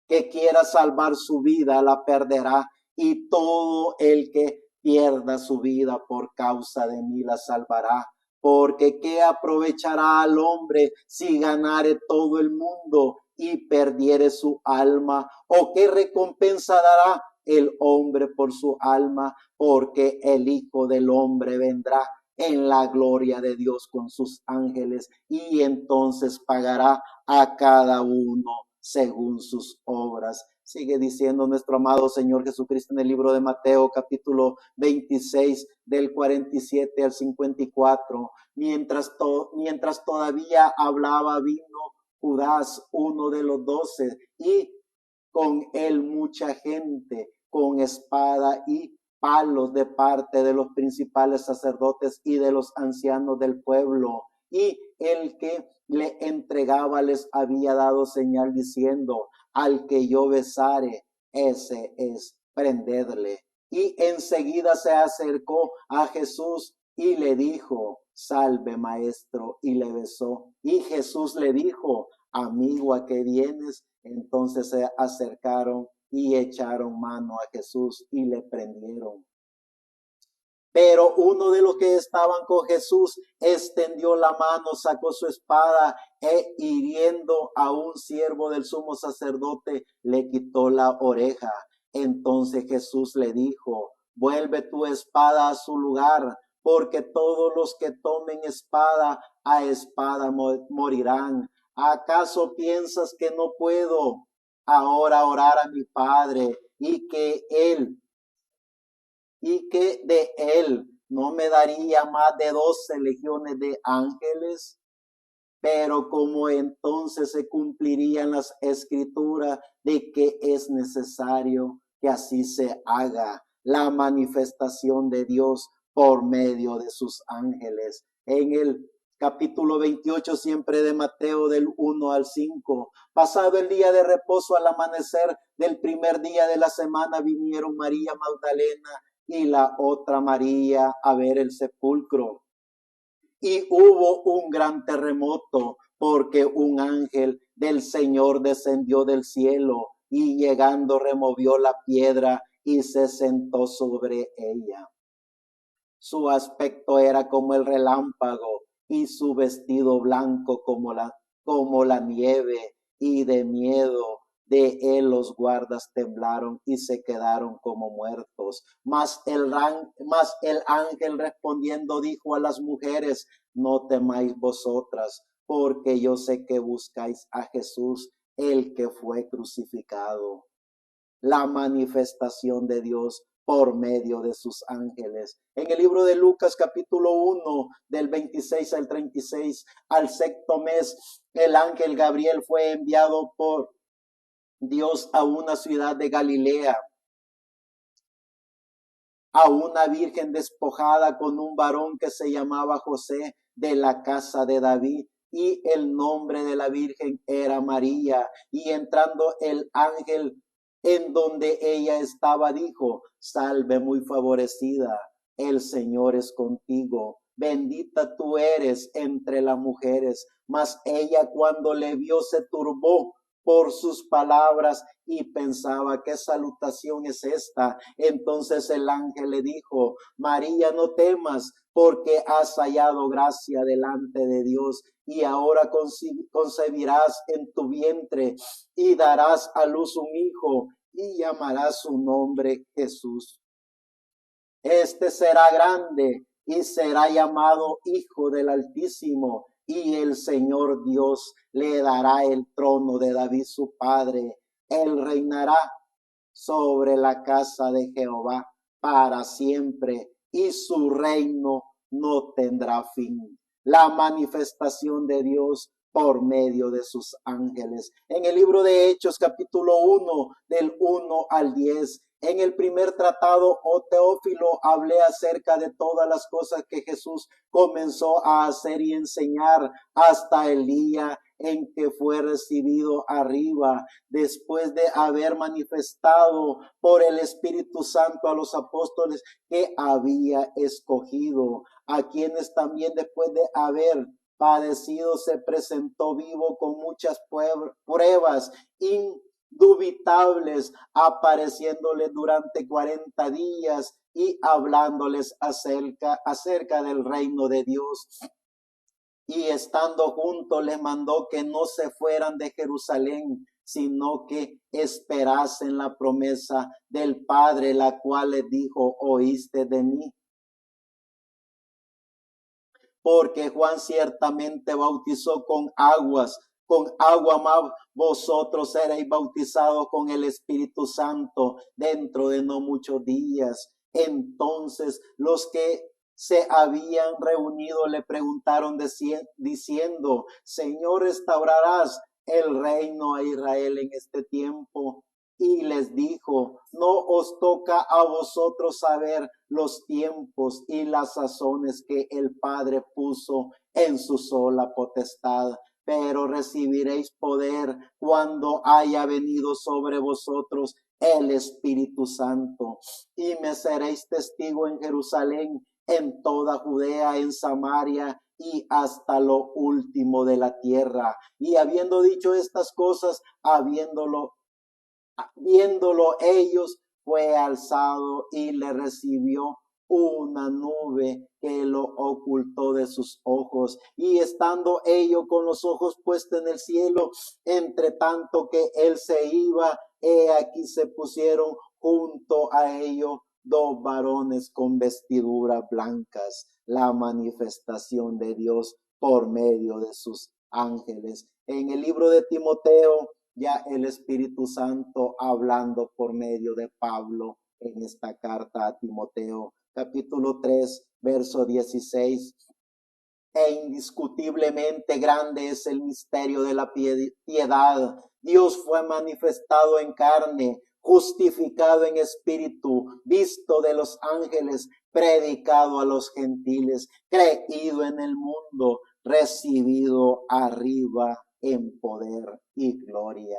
que quiera salvar su vida la perderá, y todo el que pierda su vida por causa de mí la salvará. porque ¿qué aprovechará al hombre si ganare todo el mundo y perdiere su alma? ¿O qué recompensa dará el hombre por su alma? Porque el Hijo del Hombre vendrá en la gloria de Dios con sus ángeles, y entonces pagará a cada uno según sus obras. Sigue diciendo nuestro amado Señor Jesucristo en el libro de Mateo, capítulo 26, del 47 al 54. Mientras todavía hablaba, vino Judas, uno de los 12, y con él mucha gente con espada y palos de parte de los principales sacerdotes y de los ancianos del pueblo. Y el que le entregaba les había dado señal diciendo: al que yo besare, ese es, prendedle. Y enseguida se acercó a Jesús y le dijo: salve, maestro, y le besó. Y Jesús le dijo: amigo, ¿a qué vienes? Entonces se acercaron y echaron mano a Jesús y le prendieron. Pero uno de los que estaban con Jesús extendió la mano, sacó su espada e hiriendo a un siervo del sumo sacerdote, le quitó la oreja. Entonces Jesús le dijo: vuelve tu espada a su lugar, porque todos los que tomen espada a espada morirán. ¿Acaso piensas que no puedo ahora orar a mi Padre y que de él no me daría más de 12 legiones de ángeles? Pero como entonces se cumplirían las escrituras de que es necesario que así se haga la manifestación de Dios por medio de sus ángeles. En el capítulo 28 siempre de Mateo, del 1 al 5. Pasado el día de reposo, al amanecer del primer día de la semana, vinieron María Magdalena y la otra María a ver el sepulcro. Y hubo un gran terremoto, porque un ángel del Señor descendió del cielo y llegando removió la piedra y se sentó sobre ella. Su aspecto era como el relámpago y su vestido blanco como la nieve, y de miedo de él los guardas temblaron y se quedaron como muertos. Mas el ángel respondiendo dijo a las mujeres: no temáis vosotras, porque yo sé que buscáis a Jesús, el que fue crucificado. La manifestación de Dios por medio de sus ángeles. En el libro de Lucas capítulo 1 del 26 al 36, al sexto mes, el ángel Gabriel fue enviado por Dios a una ciudad de Galilea, a una virgen despojada con un varón que se llamaba José, de la casa de David, y el nombre de la virgen era María. Y entrando el ángel en donde ella estaba, dijo: salve muy favorecida, el Señor es contigo, bendita tú eres entre las mujeres. Mas ella, cuando le vio, se turbó por sus palabras y pensaba: ¿qué salutación es esta? Entonces el ángel le dijo: María, no temas, porque has hallado gracia delante de Dios, y ahora concebirás en tu vientre y darás a luz un hijo, y llamarás su nombre Jesús. Este será grande y será llamado Hijo del Altísimo, y el Señor Dios le dará el trono de David su padre. Él reinará sobre la casa de Jehová para siempre, y su reino no tendrá fin. La manifestación de Dios por medio de sus ángeles. En el libro de Hechos, capítulo 1, del 1 al 10, en el primer tratado, oh Teófilo, hablé acerca de todas las cosas que Jesús comenzó a hacer y enseñar hasta el día en que fue recibido arriba, después de haber manifestado por el Espíritu Santo a los apóstoles que había escogido, a quienes también después de haber padecido se presentó vivo con muchas pruebas indubitables, apareciéndole durante 40 días y hablándoles acerca del reino de Dios. Y estando juntos les mandó que no se fueran de Jerusalén, sino que esperasen la promesa del Padre, la cual les dijo: oíste de mí. Porque Juan ciertamente bautizó con agua, mas vosotros seréis bautizados con el Espíritu Santo dentro de no muchos días. Entonces los que se habían reunido le preguntaron diciendo: Señor, ¿restaurarás el reino a Israel en este tiempo? Y les dijo: no os toca a vosotros saber los tiempos y las sazones que el Padre puso en su sola potestad, pero recibiréis poder cuando haya venido sobre vosotros el Espíritu Santo, y me seréis testigo en Jerusalén, en toda Judea, en Samaria y hasta lo último de la tierra. Y habiendo dicho estas cosas, viéndolo ellos, fue alzado y le recibió una nube que lo ocultó de sus ojos. Y estando ellos con los ojos puestos en el cielo, entre tanto que él se iba, aquí se pusieron junto a ellos dos varones con vestiduras blancas, la manifestación de Dios por medio de sus ángeles. En el libro de Timoteo, ya el Espíritu Santo hablando por medio de Pablo en esta carta a Timoteo, capítulo 3, verso 16. Indiscutiblemente grande es el misterio de la piedad. Dios fue manifestado en carne, justificado en espíritu, visto de los ángeles, predicado a los gentiles, creído en el mundo, recibido arriba en poder y gloria.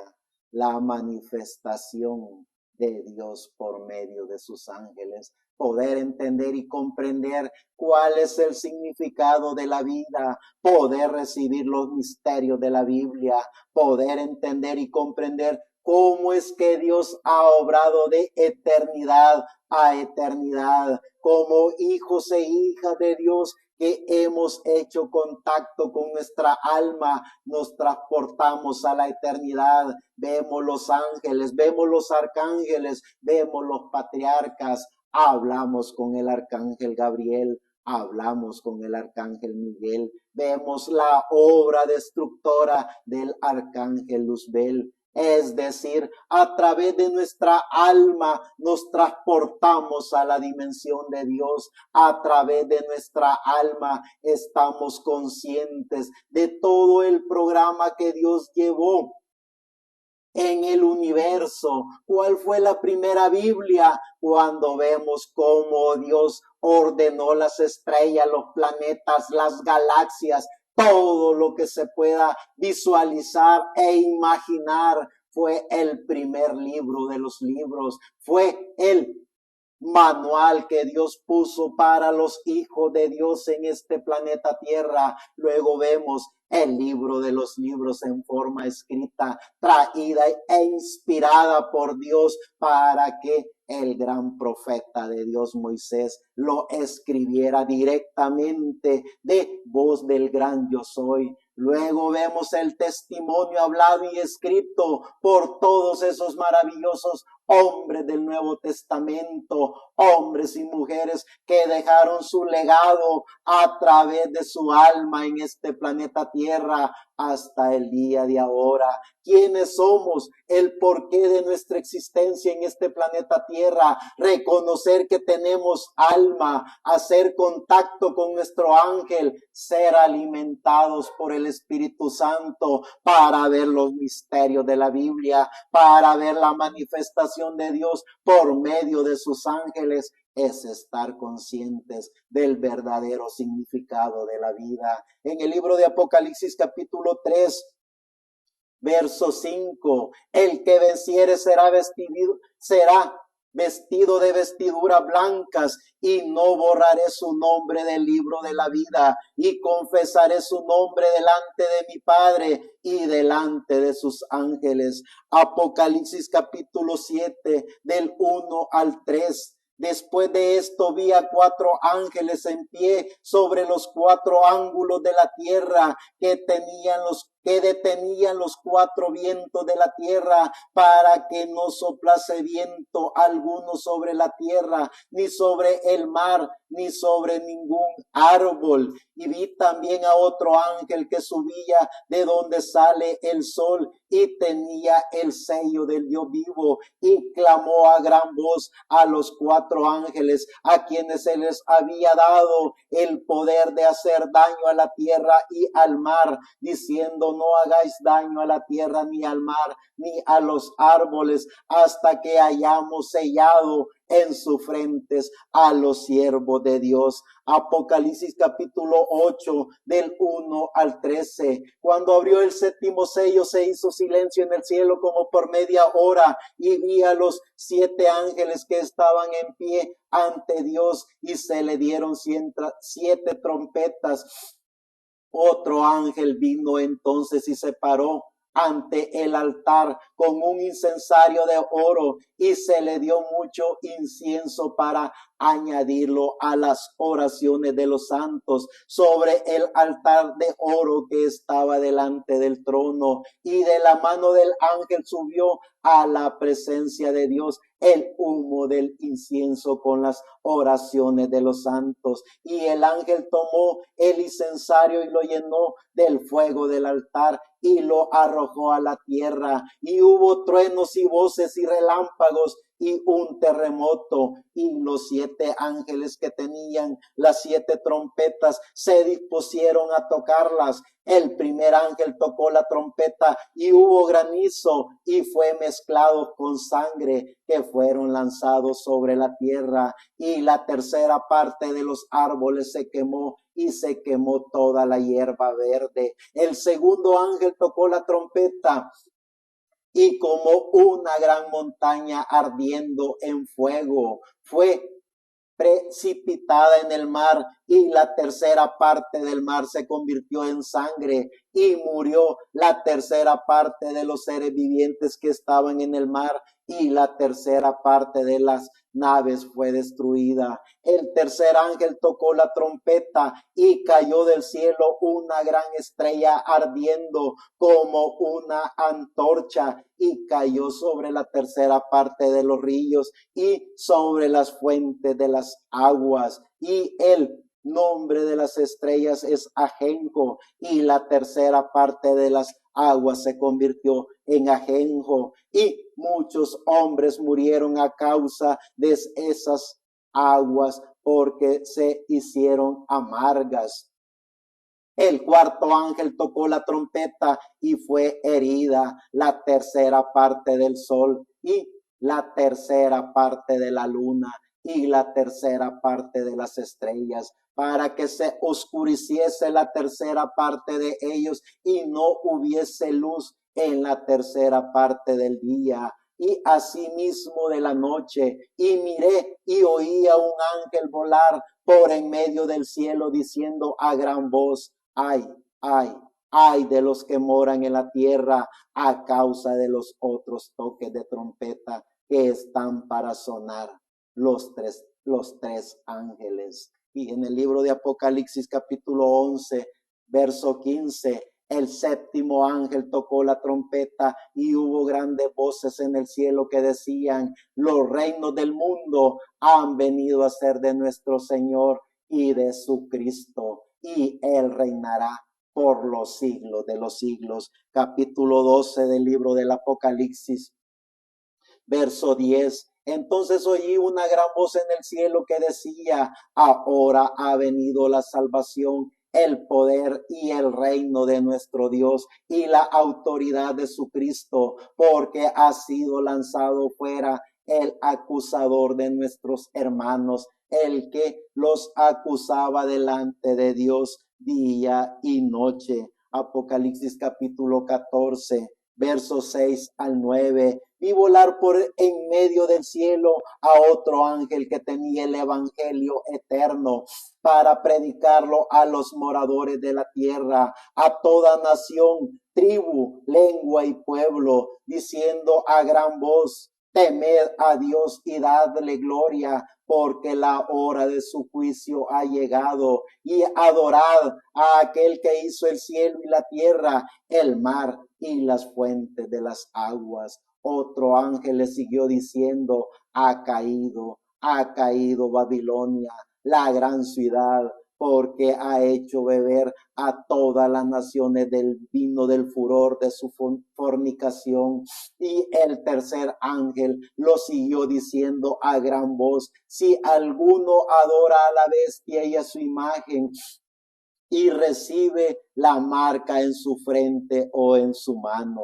La manifestación de Dios por medio de sus ángeles. Poder entender y comprender cuál es el significado de la vida, poder recibir los misterios de la Biblia, poder entender y comprender cómo es que Dios ha obrado de eternidad a eternidad, como hijos e hijas de Dios que hemos hecho contacto con nuestra alma, nos transportamos a la eternidad. Vemos los ángeles, vemos los arcángeles, vemos los patriarcas, hablamos con el arcángel Gabriel, hablamos con el arcángel Miguel, vemos la obra destructora del arcángel Luzbel. Es decir, a través de nuestra alma nos transportamos a la dimensión de Dios. A través de nuestra alma estamos conscientes de todo el programa que Dios llevó en el universo. ¿Cuál fue la primera Biblia? Cuando vemos cómo Dios ordenó las estrellas, los planetas, las galaxias, todo lo que se pueda visualizar e imaginar. Fue el primer libro de los libros, fue el manual que Dios puso para los hijos de Dios en este planeta Tierra. Luego vemos el libro de los libros en forma escrita, traída e inspirada por Dios para que el gran profeta de Dios Moisés lo escribiera directamente de voz del gran yo soy. Luego vemos el testimonio hablado y escrito por todos esos maravillosos hombres del Nuevo Testamento, hombres y mujeres que dejaron su legado a través de su alma en este planeta Tierra hasta el día de ahora. ¿Quiénes somos? El porqué de nuestra existencia en este planeta Tierra. Reconocer que tenemos alma, hacer contacto con nuestro ángel, ser alimentados por el Espíritu Santo para ver los misterios de la Biblia, para ver la manifestación de Dios por medio de sus ángeles. Es estar conscientes del verdadero significado de la vida. En el libro de Apocalipsis capítulo 3, verso 5, el que venciere será vestido de vestiduras blancas, y no borraré su nombre del libro de la vida, y confesaré su nombre delante de mi Padre y delante de sus ángeles. Apocalipsis capítulo 7, del 1 al 3. Después de esto vi a 4 ángeles en pie sobre los 4 ángulos de la tierra que detenían los 4 vientos de la tierra para que no soplase viento alguno sobre la tierra, ni sobre el mar, ni sobre ningún árbol. Y vi también a otro ángel que subía de donde sale el sol y tenía el sello del Dios vivo y clamó a gran voz a los 4 ángeles a quienes se les había dado el poder de hacer daño a la tierra y al mar, diciendo: no hagáis daño a la tierra ni al mar ni a los árboles hasta que hayamos sellado en sus frentes a los siervos de Dios. Apocalipsis capítulo 8 del 1 al 13. Cuando abrió el séptimo sello se hizo silencio en el cielo como por media hora y vi a los 7 ángeles que estaban en pie ante Dios y se le dieron 7 trompetas. Otro ángel vino entonces y se paró ante el altar con un incensario de oro y se le dio mucho incienso para añadirlo a las oraciones de los santos sobre el altar de oro que estaba delante del trono, y de la mano del ángel subió a la presencia de Dios el humo del incienso con las oraciones de los santos. Y el ángel tomó el incensario y lo llenó del fuego del altar y lo arrojó a la tierra. Y hubo truenos y voces y relámpagos y un terremoto, y los 7 ángeles que tenían las 7 trompetas se dispusieron a tocarlas. El primer ángel tocó la trompeta y hubo granizo y fue mezclado con sangre que fueron lanzados sobre la tierra, y la tercera parte de los árboles se quemó y se quemó toda la hierba verde. El segundo ángel tocó la trompeta y como una gran montaña ardiendo en fuego fue precipitada en el mar, y la tercera parte del mar se convirtió en sangre y murió la tercera parte de los seres vivientes que estaban en el mar, y la tercera parte de las naves fue destruida. El tercer ángel tocó la trompeta y cayó del cielo una gran estrella ardiendo como una antorcha, y cayó sobre la tercera parte de los ríos y sobre las fuentes de las aguas. Y el nombre de las estrellas es ajenjo, y la tercera parte de las aguas se convirtió en ajenjo, y muchos hombres murieron a causa de esas aguas porque se hicieron amargas. El cuarto ángel tocó la trompeta y fue herida la tercera parte del sol y la tercera parte de la luna y la tercera parte de las estrellas, para que se oscureciese la tercera parte de ellos y no hubiese luz en la tercera parte del día. Y asimismo de la noche, y miré y oí a un ángel volar por en medio del cielo diciendo a gran voz: ay, ay, ay de los que moran en la tierra a causa de los otros toques de trompeta que están para sonar, los tres ángeles. Y en el libro de Apocalipsis capítulo 11, verso 15, el séptimo ángel tocó la trompeta y hubo grandes voces en el cielo que decían: los reinos del mundo han venido a ser de nuestro Señor y de su Cristo, y Él reinará por los siglos de los siglos. Capítulo 12 del libro del Apocalipsis, verso 10. Entonces oí una gran voz en el cielo que decía: ahora ha venido la salvación, el poder y el reino de nuestro Dios y la autoridad de su Cristo, porque ha sido lanzado fuera el acusador de nuestros hermanos, el que los acusaba delante de Dios día y noche. Apocalipsis capítulo 14, versos 6 al 9. Vi volar por en medio del cielo a otro ángel que tenía el evangelio eterno para predicarlo a los moradores de la tierra, a toda nación, tribu, lengua y pueblo, diciendo a gran voz: temed a Dios y dadle gloria, porque la hora de su juicio ha llegado. Y adorad a aquel que hizo el cielo y la tierra, el mar y las fuentes de las aguas. Otro ángel le siguió diciendo, ha caído Babilonia, la gran ciudad, porque ha hecho beber a todas las naciones del vino del furor de su fornicación. Y el tercer ángel lo siguió diciendo a gran voz, si alguno adora a la bestia y a su imagen y recibe la marca en su frente o en su mano.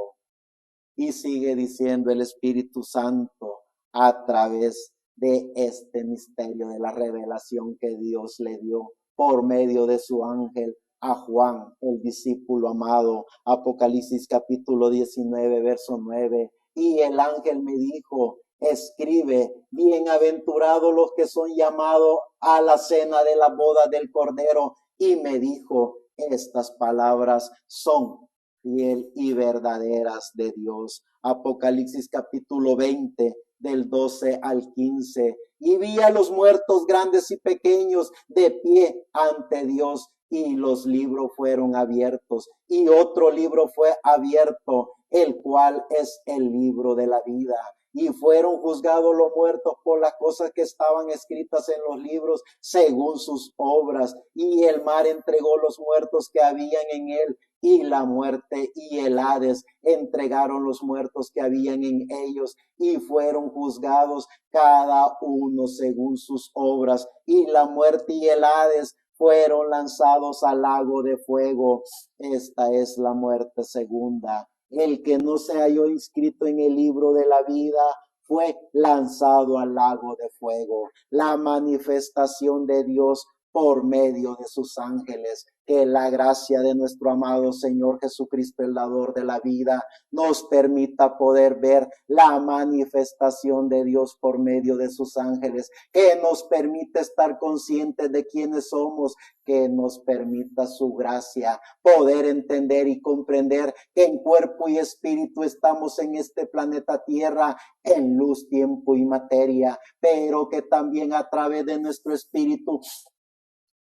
Y sigue diciendo el Espíritu Santo a través de este misterio de la revelación que Dios le dio por medio de su ángel a Juan, el discípulo amado. Apocalipsis capítulo 19, verso 9. Y el ángel me dijo, escribe, bienaventurados los que son llamados a la cena de la boda del Cordero. Y me dijo, estas palabras son fiel y verdaderas de Dios. Apocalipsis capítulo 20 del 12 al 15. Y vi a los muertos grandes y pequeños de pie ante Dios, y los libros fueron abiertos, y otro libro fue abierto, el cual es el libro de la vida. Y fueron juzgados los muertos por las cosas que estaban escritas en los libros según sus obras. Y el mar entregó los muertos que habían en él, y la muerte y el Hades entregaron los muertos que habían en ellos, y fueron juzgados cada uno según sus obras. Y la muerte y el Hades fueron lanzados al lago de fuego. Esta es la muerte segunda. El que no se halló inscrito en el libro de la vida fue lanzado al lago de fuego. La manifestación de Dios por medio de sus ángeles. Que la gracia de nuestro amado Señor Jesucristo, el dador de la vida, nos permita poder ver la manifestación de Dios por medio de sus ángeles, que nos permita estar conscientes de quiénes somos, que nos permita su gracia poder entender y comprender que en cuerpo y espíritu estamos en este planeta Tierra, en luz, tiempo y materia, pero que también a través de nuestro espíritu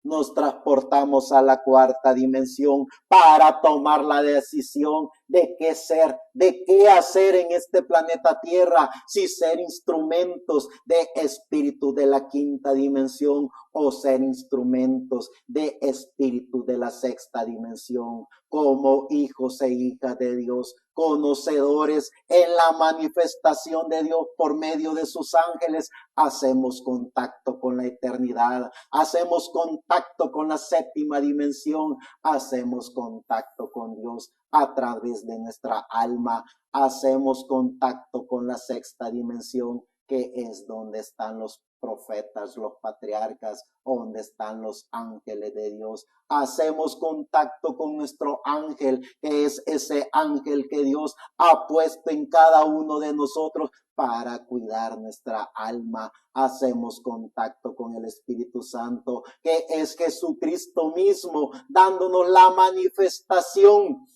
nos transportamos a la cuarta dimensión para tomar la decisión de qué ser, de qué hacer en este planeta Tierra, si ser instrumentos de espíritu de la quinta dimensión o ser instrumentos de espíritu de la sexta dimensión. Como hijos e hijas de Dios, conocedores en la manifestación de Dios por medio de sus ángeles, hacemos contacto con la eternidad, hacemos contacto con la séptima dimensión, hacemos contacto con Dios a través de nuestra alma, hacemos contacto con la sexta dimensión, que es donde están los profetas, los patriarcas, donde están los ángeles de Dios. Hacemos contacto con nuestro ángel, que es ese ángel que Dios ha puesto en cada uno de nosotros para cuidar nuestra alma. Hacemos contacto con el Espíritu Santo, que es Jesucristo mismo, dándonos la manifestación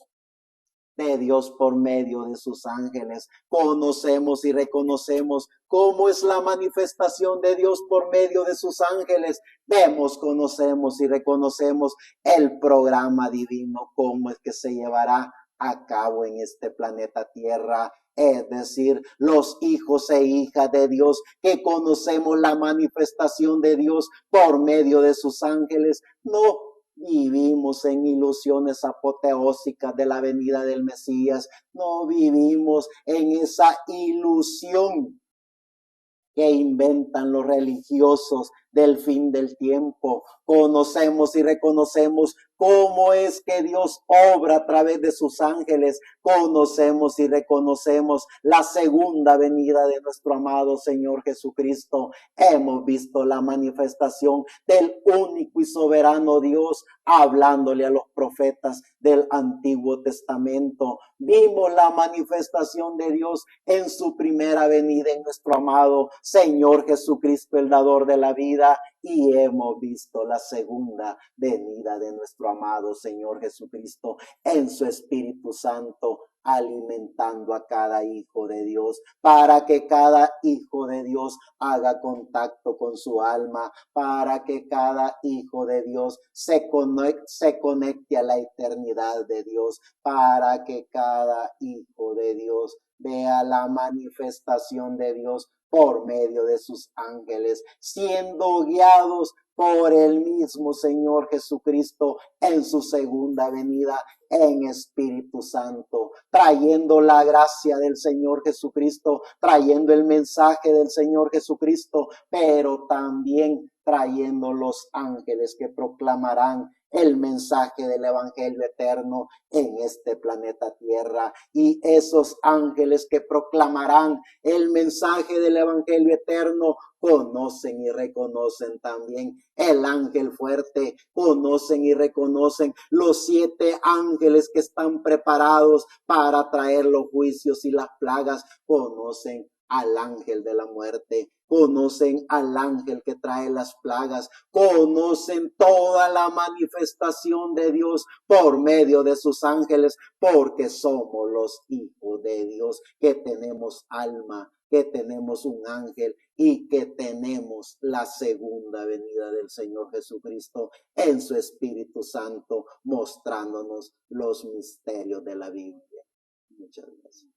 de Dios por medio de sus ángeles. Conocemos y reconocemos cómo es la manifestación de Dios por medio de sus ángeles. Vemos, conocemos y reconocemos el programa divino, cómo es que se llevará a cabo en este planeta Tierra. Es decir, los hijos e hijas de Dios que conocemos la manifestación de Dios por medio de sus ángeles, no vivimos en ilusiones apoteósicas de la venida del Mesías. No vivimos en esa ilusión que inventan los religiosos del fin del tiempo. Conocemos y reconocemos cómo es que Dios obra a través de sus ángeles. Conocemos y reconocemos la segunda venida de nuestro amado Señor Jesucristo. Hemos visto la manifestación del único y soberano Dios hablándole a los profetas del Antiguo Testamento. Vimos la manifestación de Dios en su primera venida en nuestro amado Señor Jesucristo, el dador de la vida. venida y hemos visto la segunda venida de nuestro amado Señor Jesucristo en su Espíritu Santo, alimentando a cada hijo de Dios, para que cada hijo de Dios haga contacto con su alma, para que cada hijo de Dios se conecte a la eternidad de Dios, para que cada hijo de Dios vea la manifestación de Dios por medio de sus ángeles, siendo guiados por el mismo Señor Jesucristo en su segunda venida en Espíritu Santo, trayendo la gracia del Señor Jesucristo, trayendo el mensaje del Señor Jesucristo, pero también trayendo los ángeles que proclamarán el mensaje del evangelio eterno en este planeta Tierra. Y esos ángeles que proclamarán el mensaje del evangelio eterno conocen y reconocen también el ángel fuerte, conocen y reconocen los 7 ángeles que están preparados para traer los juicios y las plagas, conocen al ángel de la muerte, conocen al ángel que trae las plagas, conocen toda la manifestación de Dios por medio de sus ángeles, porque somos los hijos de Dios, que tenemos alma, que tenemos un ángel y que tenemos la segunda venida del Señor Jesucristo en su Espíritu Santo, mostrándonos los misterios de la Biblia. Muchas gracias.